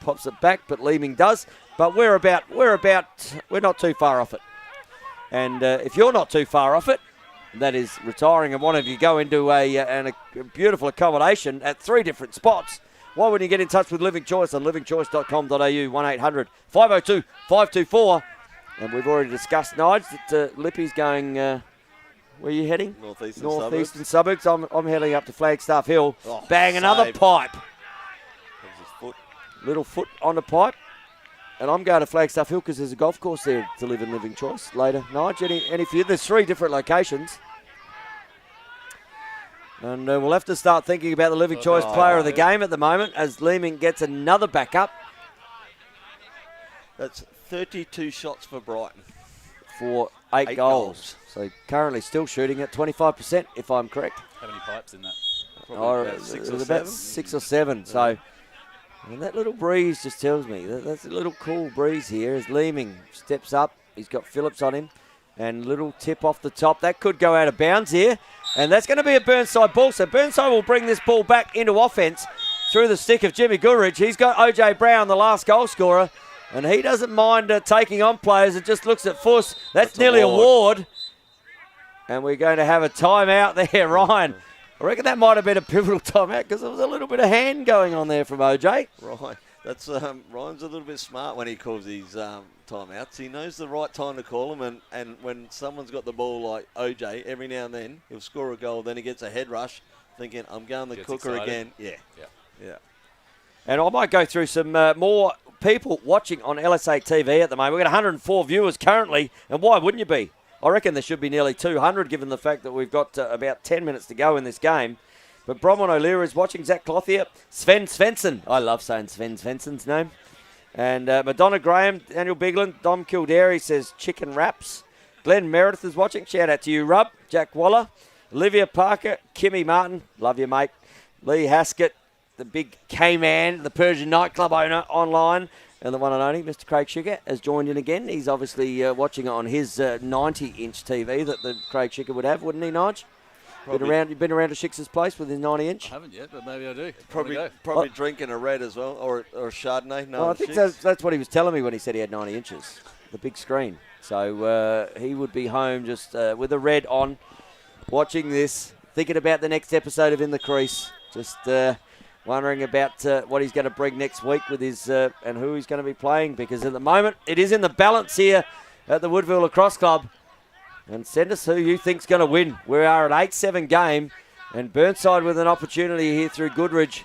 pops it back, but Leeming does. But we're not too far off it. And if you're not too far off it, that is retiring and one of you go into a beautiful accommodation at 3 different spots, why wouldn't you get in touch with Living Choice on livingchoice.com.au, 1-800-502-524. And we've already discussed, Nige, that Lippy's going, where are you heading? Northeastern suburbs. I'm heading up to Flagstaff Hill. Bang, another pipe. Little foot on the pipe. And I'm going to Flagstaff Hill because there's a golf course there to live in Living Choice later. Nige, any for you? There's 3 different locations. And we'll have to start thinking about the Living Choice player of the game at the moment as Leeming gets another backup. That's 32 shots for Brighton. For 8 goals. So currently still shooting at 25%, if I'm correct. How many pipes in that? About 6 or 7. 6 or 7. So, and that little breeze just tells me that's a little cool breeze here as Leeming steps up. He's got Phillips on him. And little tip off the top. That could go out of bounds here. And that's going to be a Burnside ball. So Burnside will bring this ball back into offence through the stick of Jimmy Goodrich. He's got O.J. Brown, the last goal scorer. And he doesn't mind taking on players. It just looks at Fuss. That's nearly a Ward. And we're going to have a timeout there, Ryan. I reckon that might have been a pivotal timeout because there was a little bit of hand going on there from O.J. Right. That's Ryan's a little bit smart when he calls these timeouts. He knows the right time to call them, and when someone's got the ball like OJ, every now and then he'll score a goal. Then he gets a head rush, thinking, "I'm going the cooker again." Yeah. And I might go through some more people watching on LSA TV at the moment. We've got 104 viewers currently, and why wouldn't you be? I reckon there should be nearly 200, given the fact that we've got about 10 minutes to go in this game. But Bronwyn O'Leary is watching. Zach Clothier, Sven Svensson. I love saying Sven Svensson's name. And Madonna Graham, Daniel Bigland, Dom Kildare says chicken wraps. Glenn Meredith is watching. Shout out to you, Rub. Jack Waller. Olivia Parker. Kimmy Martin. Love you, mate. Lee Haskett, the big K-man, the Persian nightclub owner online. And the one and only, Mr. Craig Schicker, has joined in again. He's obviously watching on his 90-inch TV that the Craig Schicker would have, wouldn't he, Nige? You've been around to Schick's place with his 90-inch? I haven't yet, but maybe I do. Probably drinking a red as well, or a Chardonnay. No, well, I think that's what he was telling me when he said he had 90 inches, the big screen. So he would be home just with a red on, watching this, thinking about the next episode of In the Crease, just wondering about what he's going to bring next week with his and who he's going to be playing, because at the moment it is in the balance here at the Woodville Lacrosse Club. And send us who you think's going to win. We are an 8-7 game, and Burnside with an opportunity here through Goodrich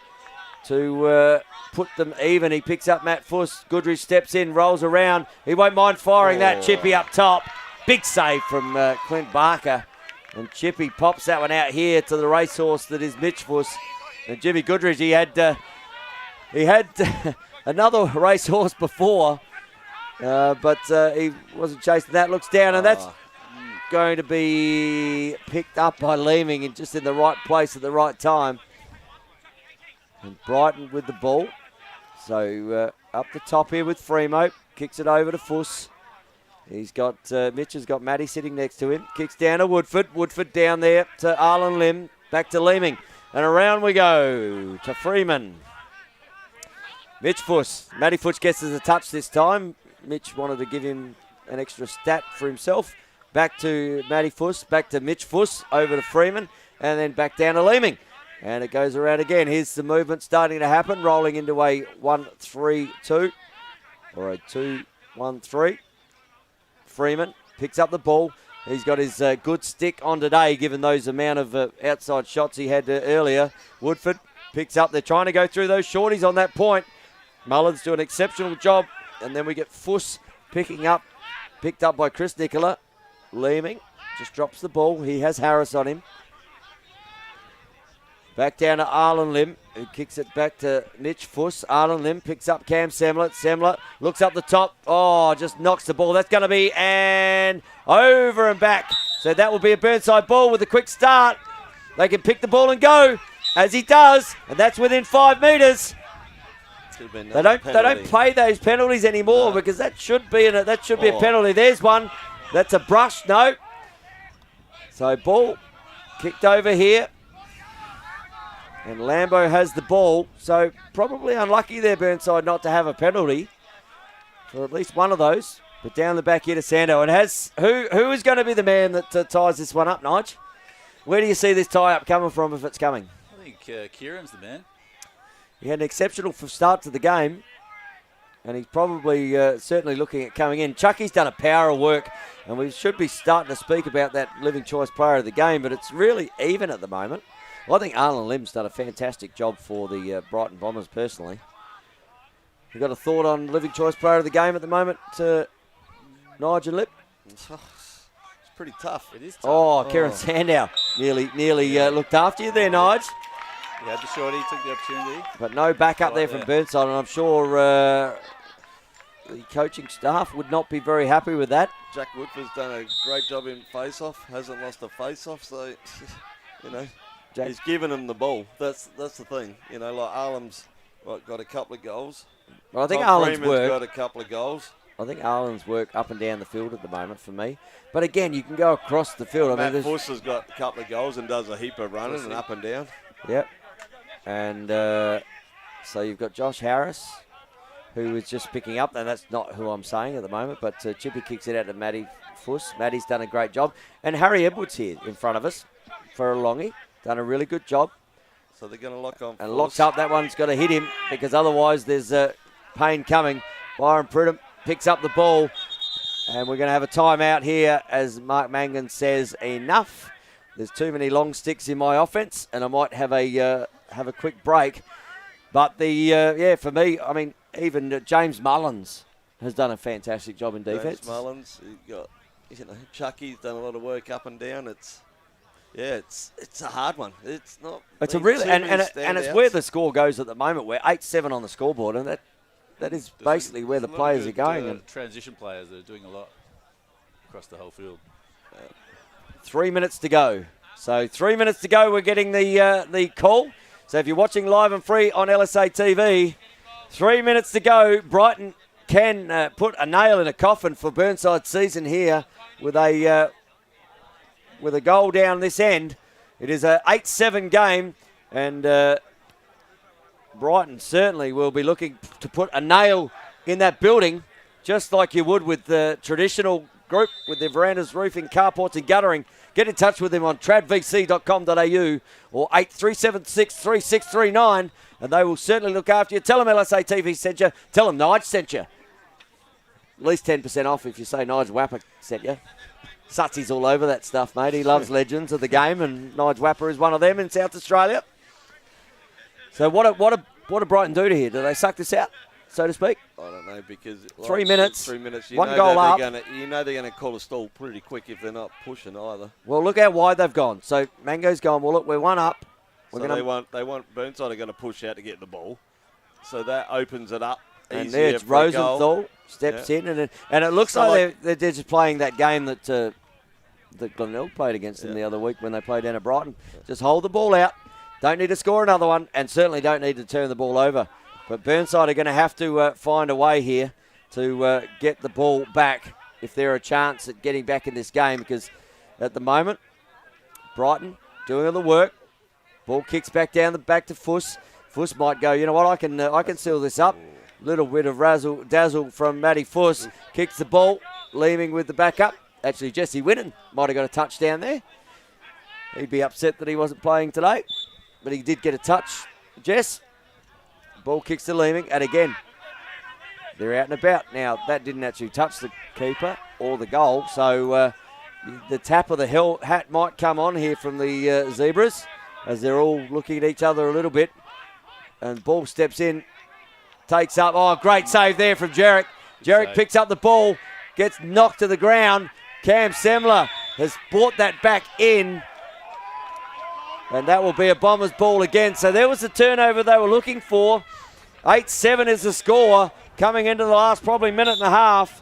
to put them even. He picks up Matt Fuss. Goodrich steps in, rolls around. He won't mind firing that chippy up top. Big save from Clint Barker. And Chippy pops that one out here to the racehorse that is Mitch Fuss. And Jimmy Goodrich, he had another racehorse before, but he wasn't chasing that. Looks down, and that's going to be picked up by Leeming and just in the right place at the right time. And Brighton with the ball. So up the top here with Fremo. Kicks it over to Fuss. He's got, Mitch has got Matty sitting next to him. Kicks down to Woodford. Woodford down there to Arlen Lim. Back to Leeming. And around we go to Freeman. Mitch Fuss. Matty Fuss gets us a touch this time. Mitch wanted to give him an extra stat for himself. Back to Matty Fuss, back to Mitch Fuss, over to Freeman, and then back down to Leeming. And it goes around again. Here's the movement starting to happen, rolling into a 1-3-2, or a 2-1-3. Freeman picks up the ball. He's got his good stick on today, given those amount of outside shots he had earlier. Woodford picks up. They're trying to go through those shorties on that point. Mullins do an exceptional job. And then we get Fuss picked up by Chris Nicola. Leeming just drops the ball. He has Harris on him. Back down to Arlen Lim, who kicks it back to Mitch Fuss. Arlen Lim picks up Cam Semler. Semler looks up the top. Oh, just knocks the ball. That's going to be and over and back. So that will be a Burnside ball with a quick start. They can pick the ball and go, as he does, and that's within 5 metres. They don't play those penalties anymore because that should be a penalty. There's one. That's a brush. No. So ball kicked over here. And Lambo has the ball. So probably unlucky there, Burnside, not to have a penalty for at least one of those. But down the back here to Sando. And who is going to be the man that ties this one up, Nige? Where do you see this tie-up coming from if it's coming? I think Kieran's the man. He had an exceptional start to the game, and he's probably certainly looking at coming in. Chucky's done a power of work, and we should be starting to speak about that living choice player of the game, but it's really even at the moment. Well, I think Arlen Lim's done a fantastic job for the Brighton Bombers personally. You got a thought on living choice player of the game at the moment, Nigel Lip? It's pretty tough. It is tough. Oh, Kieran Sandow nearly looked after you there, Nige. He had the shorty, took the opportunity. But no backup there from Burnside, and I'm sure the coaching staff would not be very happy with that. Jack Woodford's done a great job in face-off, hasn't lost a face-off, so, he's given him the ball. That's the thing. Like Arlen's got a couple of goals. Well, I think Tom Arlen's Freeman's work. got a couple of goals. I think Arlen's work up and down the field at the moment for me. But again, you can go across the field. Matt Fuss has got a couple of goals and does a heap of running and up and down. Yep. And so you've got Josh Harris, who is just picking up, and that's not who I'm saying at the moment, but Chippy kicks it out to Matty Fuss. Matty's done a great job. And Harry Edwards here in front of us for a longie. Done a really good job. So they're going to lock on. And locks up. That one's got to hit him because otherwise there's pain coming. Byron Pridham picks up the ball. And we're going to have a timeout here as Mark Mangan says enough. There's too many long sticks in my offense, and I might have a quick break. But for me, even James Mullins has done a fantastic job in defence. James Mullins, you got Chucky's done a lot of work up and down. It's a hard one. It's not. It's a really and it's where the score goes at the moment. We're 8-7 on the scoreboard, and that is basically where the players are going. And transition players are doing a lot across the whole field. 3 minutes to go. So 3 minutes to go. We're getting the call. So if you're watching live and free on LSA TV, 3 minutes to go. Brighton can put a nail in a coffin for Burnside's season here with a goal down this end. It is a 8-7 game, and Brighton certainly will be looking to put a nail in that building, just like you would with the traditional group with their verandas, roofing, carports and guttering. Get in touch with them on tradvc.com.au or 8376 3639, and they will certainly look after you. Tell them LSA TV sent you. Tell them Nige sent you. At least 10% off if you say Nige Wapper sent you. Sutsy's all over that stuff, mate. He loves legends of the game, and Nige Wapper is one of them in South Australia. So what do Brighton do to here? Do they suck this out, so to speak? I don't know, because 3 minutes. 3 minutes. One goal up. They're going to call a stall pretty quick if they're not pushing either. Well, look how wide they've gone. So Mango's gone. Well, look, we're one up. They want Burnside are going to push out to get the ball, so that opens it up. And there's Rosenthal steps in, and it looks like they're just playing that game that Glenelg played against them the other week when they played down at Brighton. Just hold the ball out. Don't need to score another one, and certainly don't need to turn the ball over. But Burnside are going to have to find a way here to get the ball back if they're a chance at getting back in this game, because at the moment, Brighton doing all the work. Ball kicks back back to Fuss. Fuss might go, you know what, I can seal this up. Little bit of razzle-dazzle from Matty Fuss. Kicks the ball, leaving with the backup. Actually, Jesse Winton might have got a touchdown there. He'd be upset that he wasn't playing today, but he did get a touch. Jess, ball kicks to Leeming, and again, they're out and about. Now, that didn't actually touch the keeper or the goal, so the tap of the hat might come on here from the Zebras as they're all looking at each other a little bit. And ball steps in, takes up. Oh, great save there from Jarek. Jarek picks up the ball, gets knocked to the ground. Cam Semler has brought that back in. And that will be a Bombers ball again. So there was the turnover they were looking for. 8-7 is the score coming into the last probably minute and a half.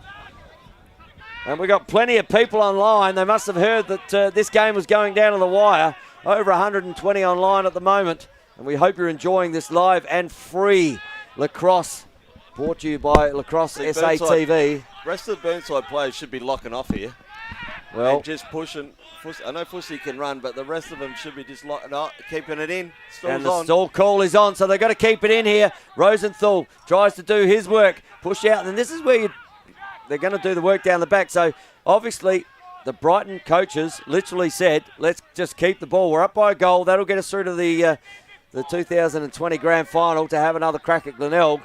And we've got plenty of people online. They must have heard that this game was going down to the wire. over 120 online at the moment. And we hope you're enjoying this live and free lacrosse, brought to you by Lacrosse SA TV. Rest of the Burnside players should be locking off here. Well, and just pushing. I know Fussy can run, but the rest of them should be just locking up, keeping it in. And the stall call is on, so they've got to keep it in here. Rosenthal tries to do his work, push out, and this is where they're going to do the work down the back. So obviously the Brighton coaches literally said, let's just keep the ball. We're up by a goal. That'll get us through to the 2020 grand final to have another crack at Glenelg.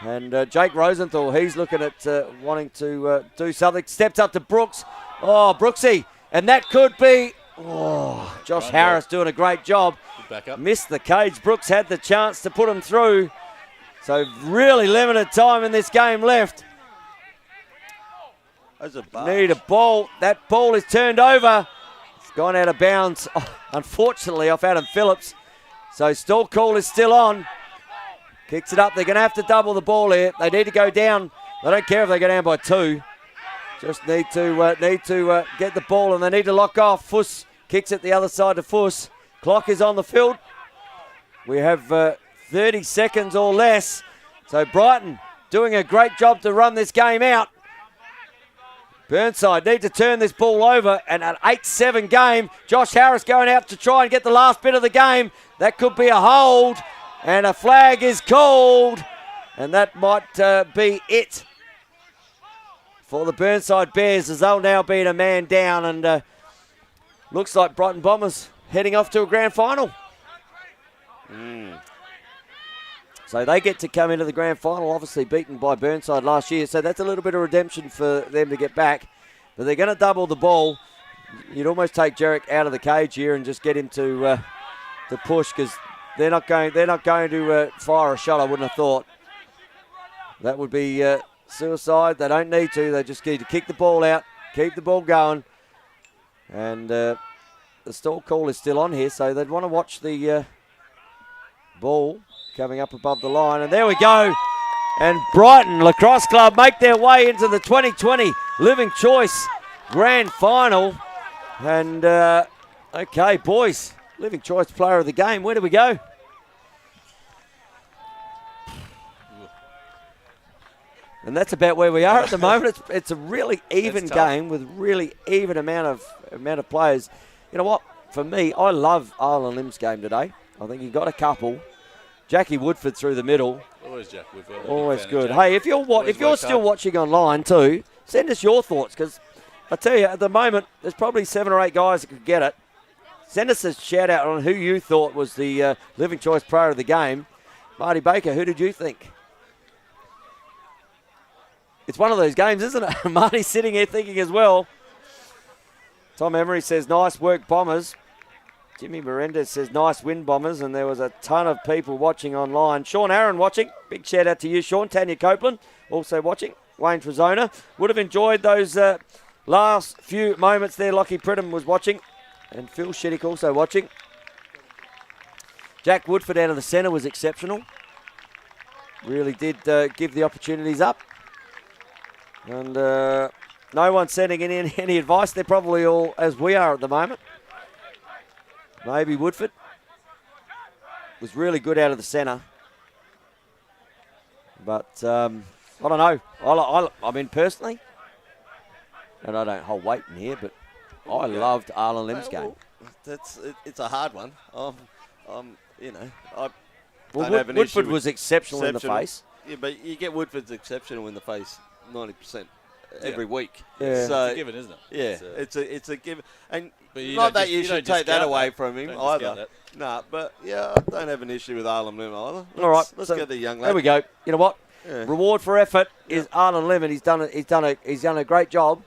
And Jake Rosenthal, he's looking at wanting to do something. Steps up to Brooks. Oh, Brooksy. And that could be, Josh Harris doing a great job. Back up. Missed the cage. Brooks had the chance to put him through. So really limited time in this game left. Need a ball. That ball is turned over. It's gone out of bounds, unfortunately, off Adam Phillips. So stall call is still on. Kicks it up. They're going to have to double the ball here. They need to go down. They don't care if they go down by 2. Just need to get the ball, and they need to lock off. Fuss kicks it the other side to Fuss. Clock is on the field. We have 30 seconds or less. So Brighton doing a great job to run this game out. Burnside need to turn this ball over, and an 8-7 game. Josh Harris going out to try and get the last bit of the game. That could be a hold, and a flag is called, and that might be it for the Burnside Bears, as they'll now be a man down, and looks like Brighton Bombers heading off to a grand final. So they get to come into the grand final, obviously beaten by Burnside last year. So that's a little bit of redemption for them to get back. But they're going to double the ball. You'd almost take Jarek out of the cage here and just get him to push, because they're not going to fire a shot, I wouldn't have thought. That would be suicide. They don't need to. They just need to kick the ball out, keep the ball going. And the stall call is still on here, so they'd want to watch the ball coming up above the line. And there we go. And Brighton Lacrosse Club make their way into the 2020 Living Choice Grand Final. And, okay, boys, Living Choice Player of the Game. Where do we go? And that's about where we are at the moment. It's a really even game with really even amount of players. You know what? For me, I love Arlen Lim's game today. I think he got a couple. Jackie Woodford through the middle. Always Jack Woodford. Always good. Hey, if you're still watching online too, send us your thoughts, because I tell you, at the moment, there's probably 7 or 8 guys that could get it. Send us a shout out on who you thought was the Living Choice Player of the Game. Marty Baker, who did you think? It's one of those games, isn't it? Marty's sitting here thinking as well. Tom Emery says, nice work, Bombers. Jimmy Miranda says, nice win, Bombers. And there was a ton of people watching online. Sean Aaron watching. Big shout out to you, Sean. Tanya Copeland also watching. Wayne Trezona. Would have enjoyed those last few moments there. Lockie Pridham was watching. And Phil Shiddick also watching. Jack Woodford out of the centre was exceptional. Really did give the opportunities up. And no one's sending in any advice. They're probably all as we are at the moment. Maybe Woodford was really good out of the centre. But I don't know. I mean, personally, and I don't hold weight in here, but I loved Arlen Lim's game. It's a hard one. Woodford was exceptional in the face. Yeah, but you get Woodford's exceptional in the face 90% every week. Yeah. So, It's a given, isn't it? Yeah, it's a given. And But not that you should take that away from him Don't either. discount that. Nah, but yeah, I don't have an issue with Arlen Lim either. All right, Let's so get the young lad. There we go. You know what? Yeah. Reward for effort is Arlen Lim, and he's done a great job.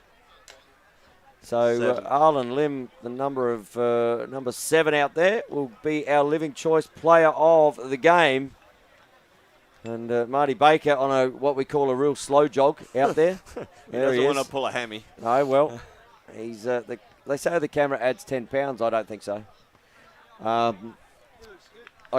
So Arlen Lim, the number 7 out there, will be our Living Choice Player of the Game. And Marty Baker on what we call a real slow jog out there. He doesn't want to pull a hammy. No, well, he's they say the camera adds 10 pounds. I don't think so. I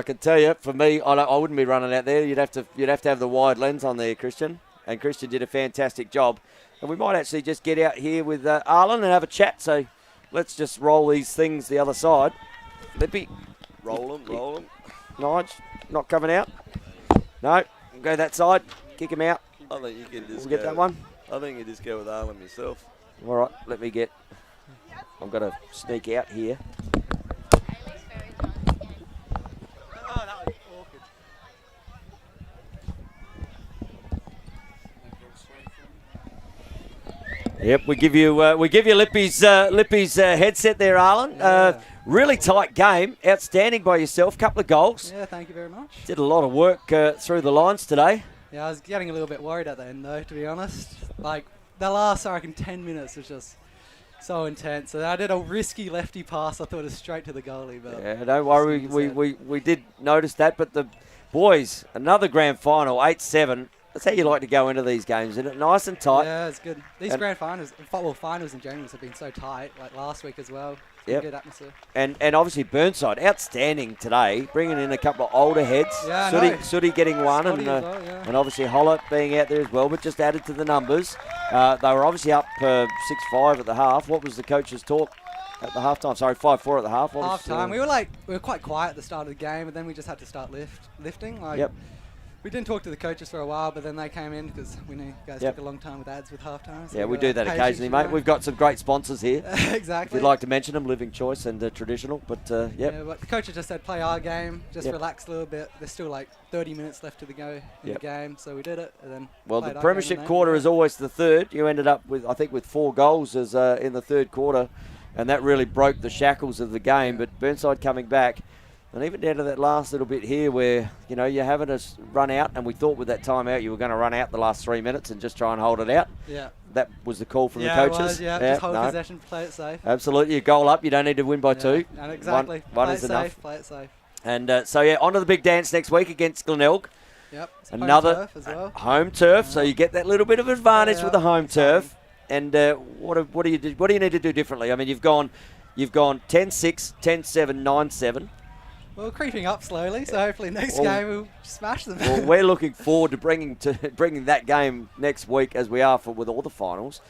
can tell you, for me, I wouldn't be running out there. You'd have to have the wide lens on there, Christian. And Christian did a fantastic job. And we might actually just get out here with Arlen and have a chat. So let's just roll these things the other side. Lippy. Roll him. Nige, not coming out. No, go that side. Kick him out. I think you can just We'll get that one. I think you just go with Arlen yourself. All right, let me get. I've got to sneak out here. Yep, we give you Lippy's headset there, Arlen. Yeah. Really tight game, outstanding by yourself. Couple of goals. Yeah, thank you very much. Did a lot of work through the lines today. Yeah, I was getting a little bit worried at the end though, to be honest. Like the last, I reckon, 10 minutes was just so intense. And I did a risky lefty pass. I thought it was straight to the goalie. But Yeah, don't worry. We did notice that, but the boys, another grand final, 8-7. That's how you like to go into these games, isn't it? Nice and tight. Yeah, it's good. These And- grand finals, finals in general have been so tight. Like last week as well. It's Yep. been good atmosphere. And obviously Burnside, outstanding today, bringing in a couple of older heads. Yeah, I know. Sooty getting one, Scotty and as well, yeah. and obviously Hollett being out there as well, but just added to the numbers. They were obviously up 6-5 at the half. What was the coach's talk at the halftime? Sorry, 5-4 at the half. What was, Half time, we were quite quiet at the start of the game, and then we just had to start lifting. Like, Yep. we didn't talk to the coaches for a while, but then they came in because we knew you guys Yep. took a long time with ads with half time. So Yeah, we got do that patience, occasionally, you mate. know. We've got some great sponsors here. If Exactly. you'd like to mention them, Living Choice and Traditional. But, yep. Yeah, but the coaches just said play our game, just Yep. relax a little bit. There's still like 30 minutes left to go in Yep. the game, so we did it. And then Well, played the our premiership game and quarter then- is always the third. You ended up with, I think, with 4 goals as in the third quarter, and that really broke the shackles of the game. But Burnside coming back, and even down to that last little bit here where, you know, you're having us run out, and we thought with that timeout you were going to run out the last 3 minutes and just try and hold it out. Yeah. That was the call from Yeah, the it coaches. was, just hold no. possession, play it safe. Absolutely, a goal up. You don't need to win by Yeah, 2. And exactly. One play is it enough. safe, play it safe. And so, yeah, on to the big dance next week against Glenelg. Yep. It's home Another turf as well. home turf, so you get that little bit of advantage Yeah, with the home exciting. turf. And what do you need to do differently? I mean, you've gone 10-6, 10-7, 9-7. Well, creeping up slowly, so hopefully next Well- game we'll smash them. Well, we're looking forward to bringing that game next week, as we are with all the finals.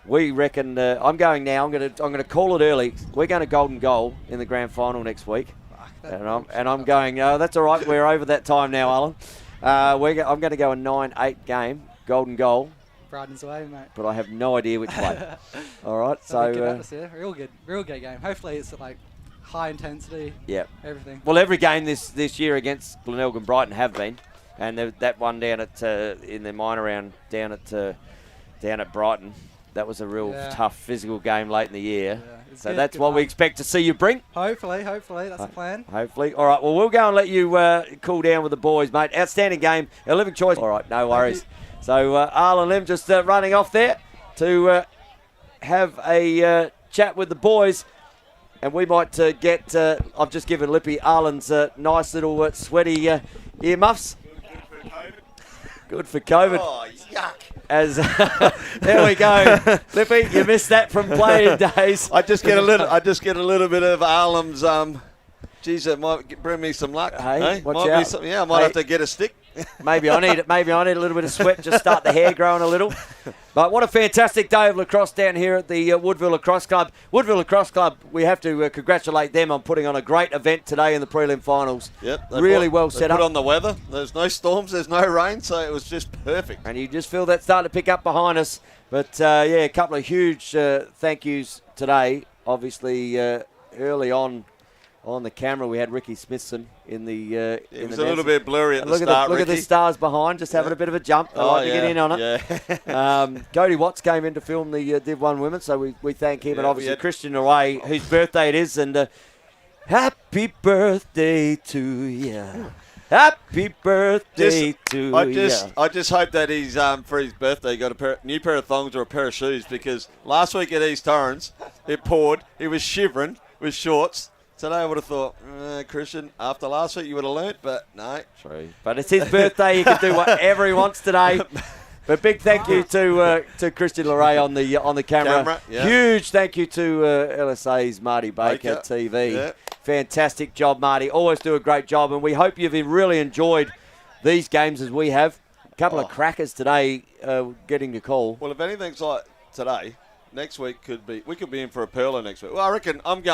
We reckon I'm going now. I'm going to call it early. We're going to golden goal in the grand final next week, and I'm going. That's all right. We're over that time now, Alan. I'm going to go a 9-8 game, golden goal, Brighton's away, mate. but I have no idea which way. All right, That'll be good so atmosphere. Real good game. Hopefully it's like high intensity, yeah. everything. Well, every game this year against Glenelg and Brighton have been, and that one down at in the minor round down at Brighton, that was a real tough physical game late in the year. Yeah, it's So good, that's good what we fun. expect to see you bring. Hopefully, that's the plan. Hopefully. All right, well, we'll go and let you cool down with the boys, mate. Outstanding game. A living choice. All right, no worries. So Arlen Lim just running off there to have a chat with the boys. And we might get, I've just given Lippy Arlen's nice little sweaty earmuffs. Good for COVID. Oh, yuck. As there we go, Lippy, you missed that from playing days. I just get a little bit of Arlen's. Geez, it might bring me some luck. Hey, watch might out. Be something, yeah, I might have to get a stick. Maybe I need it. Maybe I need a little bit of sweat. Just start the hair growing a little. But what a fantastic day of lacrosse down here at the Woodville Lacrosse Club. Woodville Lacrosse Club, we have to congratulate them on putting on a great event today in the prelim finals. Yep, Really well set put up. on the weather. There's no storms. There's no rain, so it was just perfect. And you just feel that starting to pick up behind us. But, yeah, a couple of huge thank yous today. Obviously, early on the camera, we had Ricky Smithson in the It was a little bit blurry at the look start, look at the Ricky. stars behind, just having a bit of a jump. I like to get in on it. Yeah. Cody Watts came in to film the Div 1 women, so we thank him. Yeah, And we obviously had- Christian Array, whose birthday it is. And happy birthday to you. Happy birthday to you. I just hope that he's for his birthday got a new pair of thongs or a pair of shoes, because last week at East Torrens it poured. He was shivering with shorts. Today I would have thought, Christian, after last week you would have learnt, but no. True. But it's his birthday. He can do whatever he wants today. But big thank you to Christian Larray on the camera. Yeah. Huge thank you to LSA's Marty Baker Baker. TV. Yeah. Fantastic job, Marty. Always do a great job, and we hope you've really enjoyed these games as we have. A couple of crackers today, getting your call. Well, if anything's like today, next week we could be in for a pearler next week. Well, I reckon I'm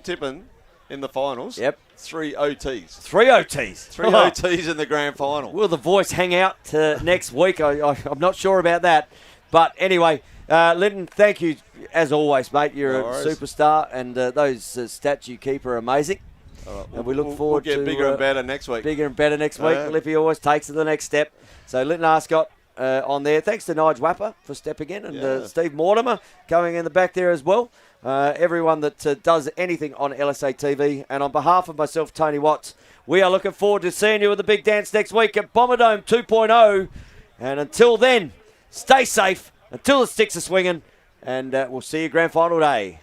tipping in the finals. Yep. 3 OTs. 3 OTs. 3 OTs in the grand final. Will the voice hang out next week? I'm not sure about that. But anyway, Linton, thank you as always, mate. You're a superstar, and those stats you keep are amazing. And we look forward to bigger and better next week. Bigger and better next week. Liffey always takes it the next step. So Linton Arscott on there. Thanks to Nige Wapper for stepping in, and Steve Mortimer going in the back there as well. Everyone that does anything on LSA TV. And on behalf of myself, Tony Watts, we are looking forward to seeing you at the big dance next week at Bomberdome 2.0. And until then, stay safe until the sticks are swinging, and we'll see you grand final day.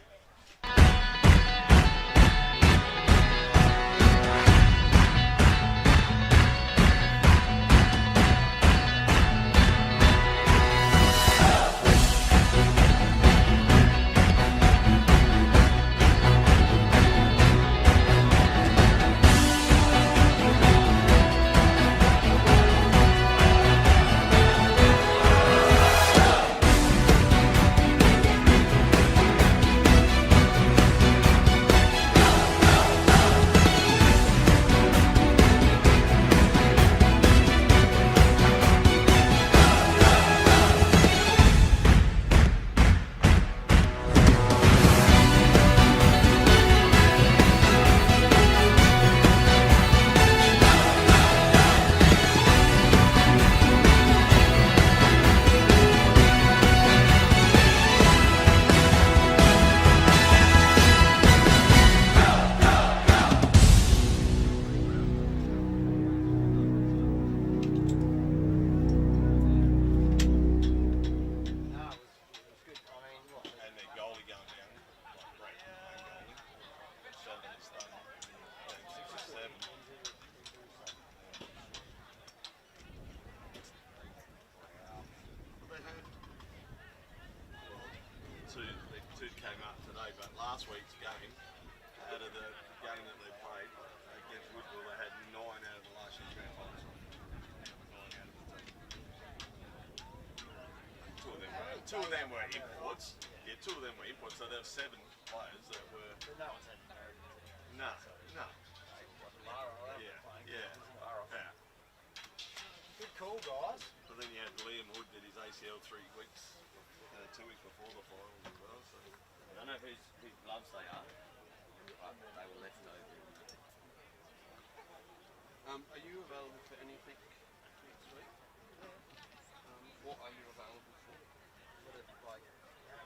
Two came up today, but last week's game, out of the game that they played against Woodville, they had 9 out of the last year's grand finals. 9 out of the team. Two of them were imports. Yeah, 2 of them were imports, so there were 7 players that were. No one's had no. Yeah. Good call, guys. But then you had Liam Hood did his ACL 3 weeks. 2 weeks before the finals as well. So. I don't know whose gloves they are, but they were left over. Are you available for anything next week? What are you available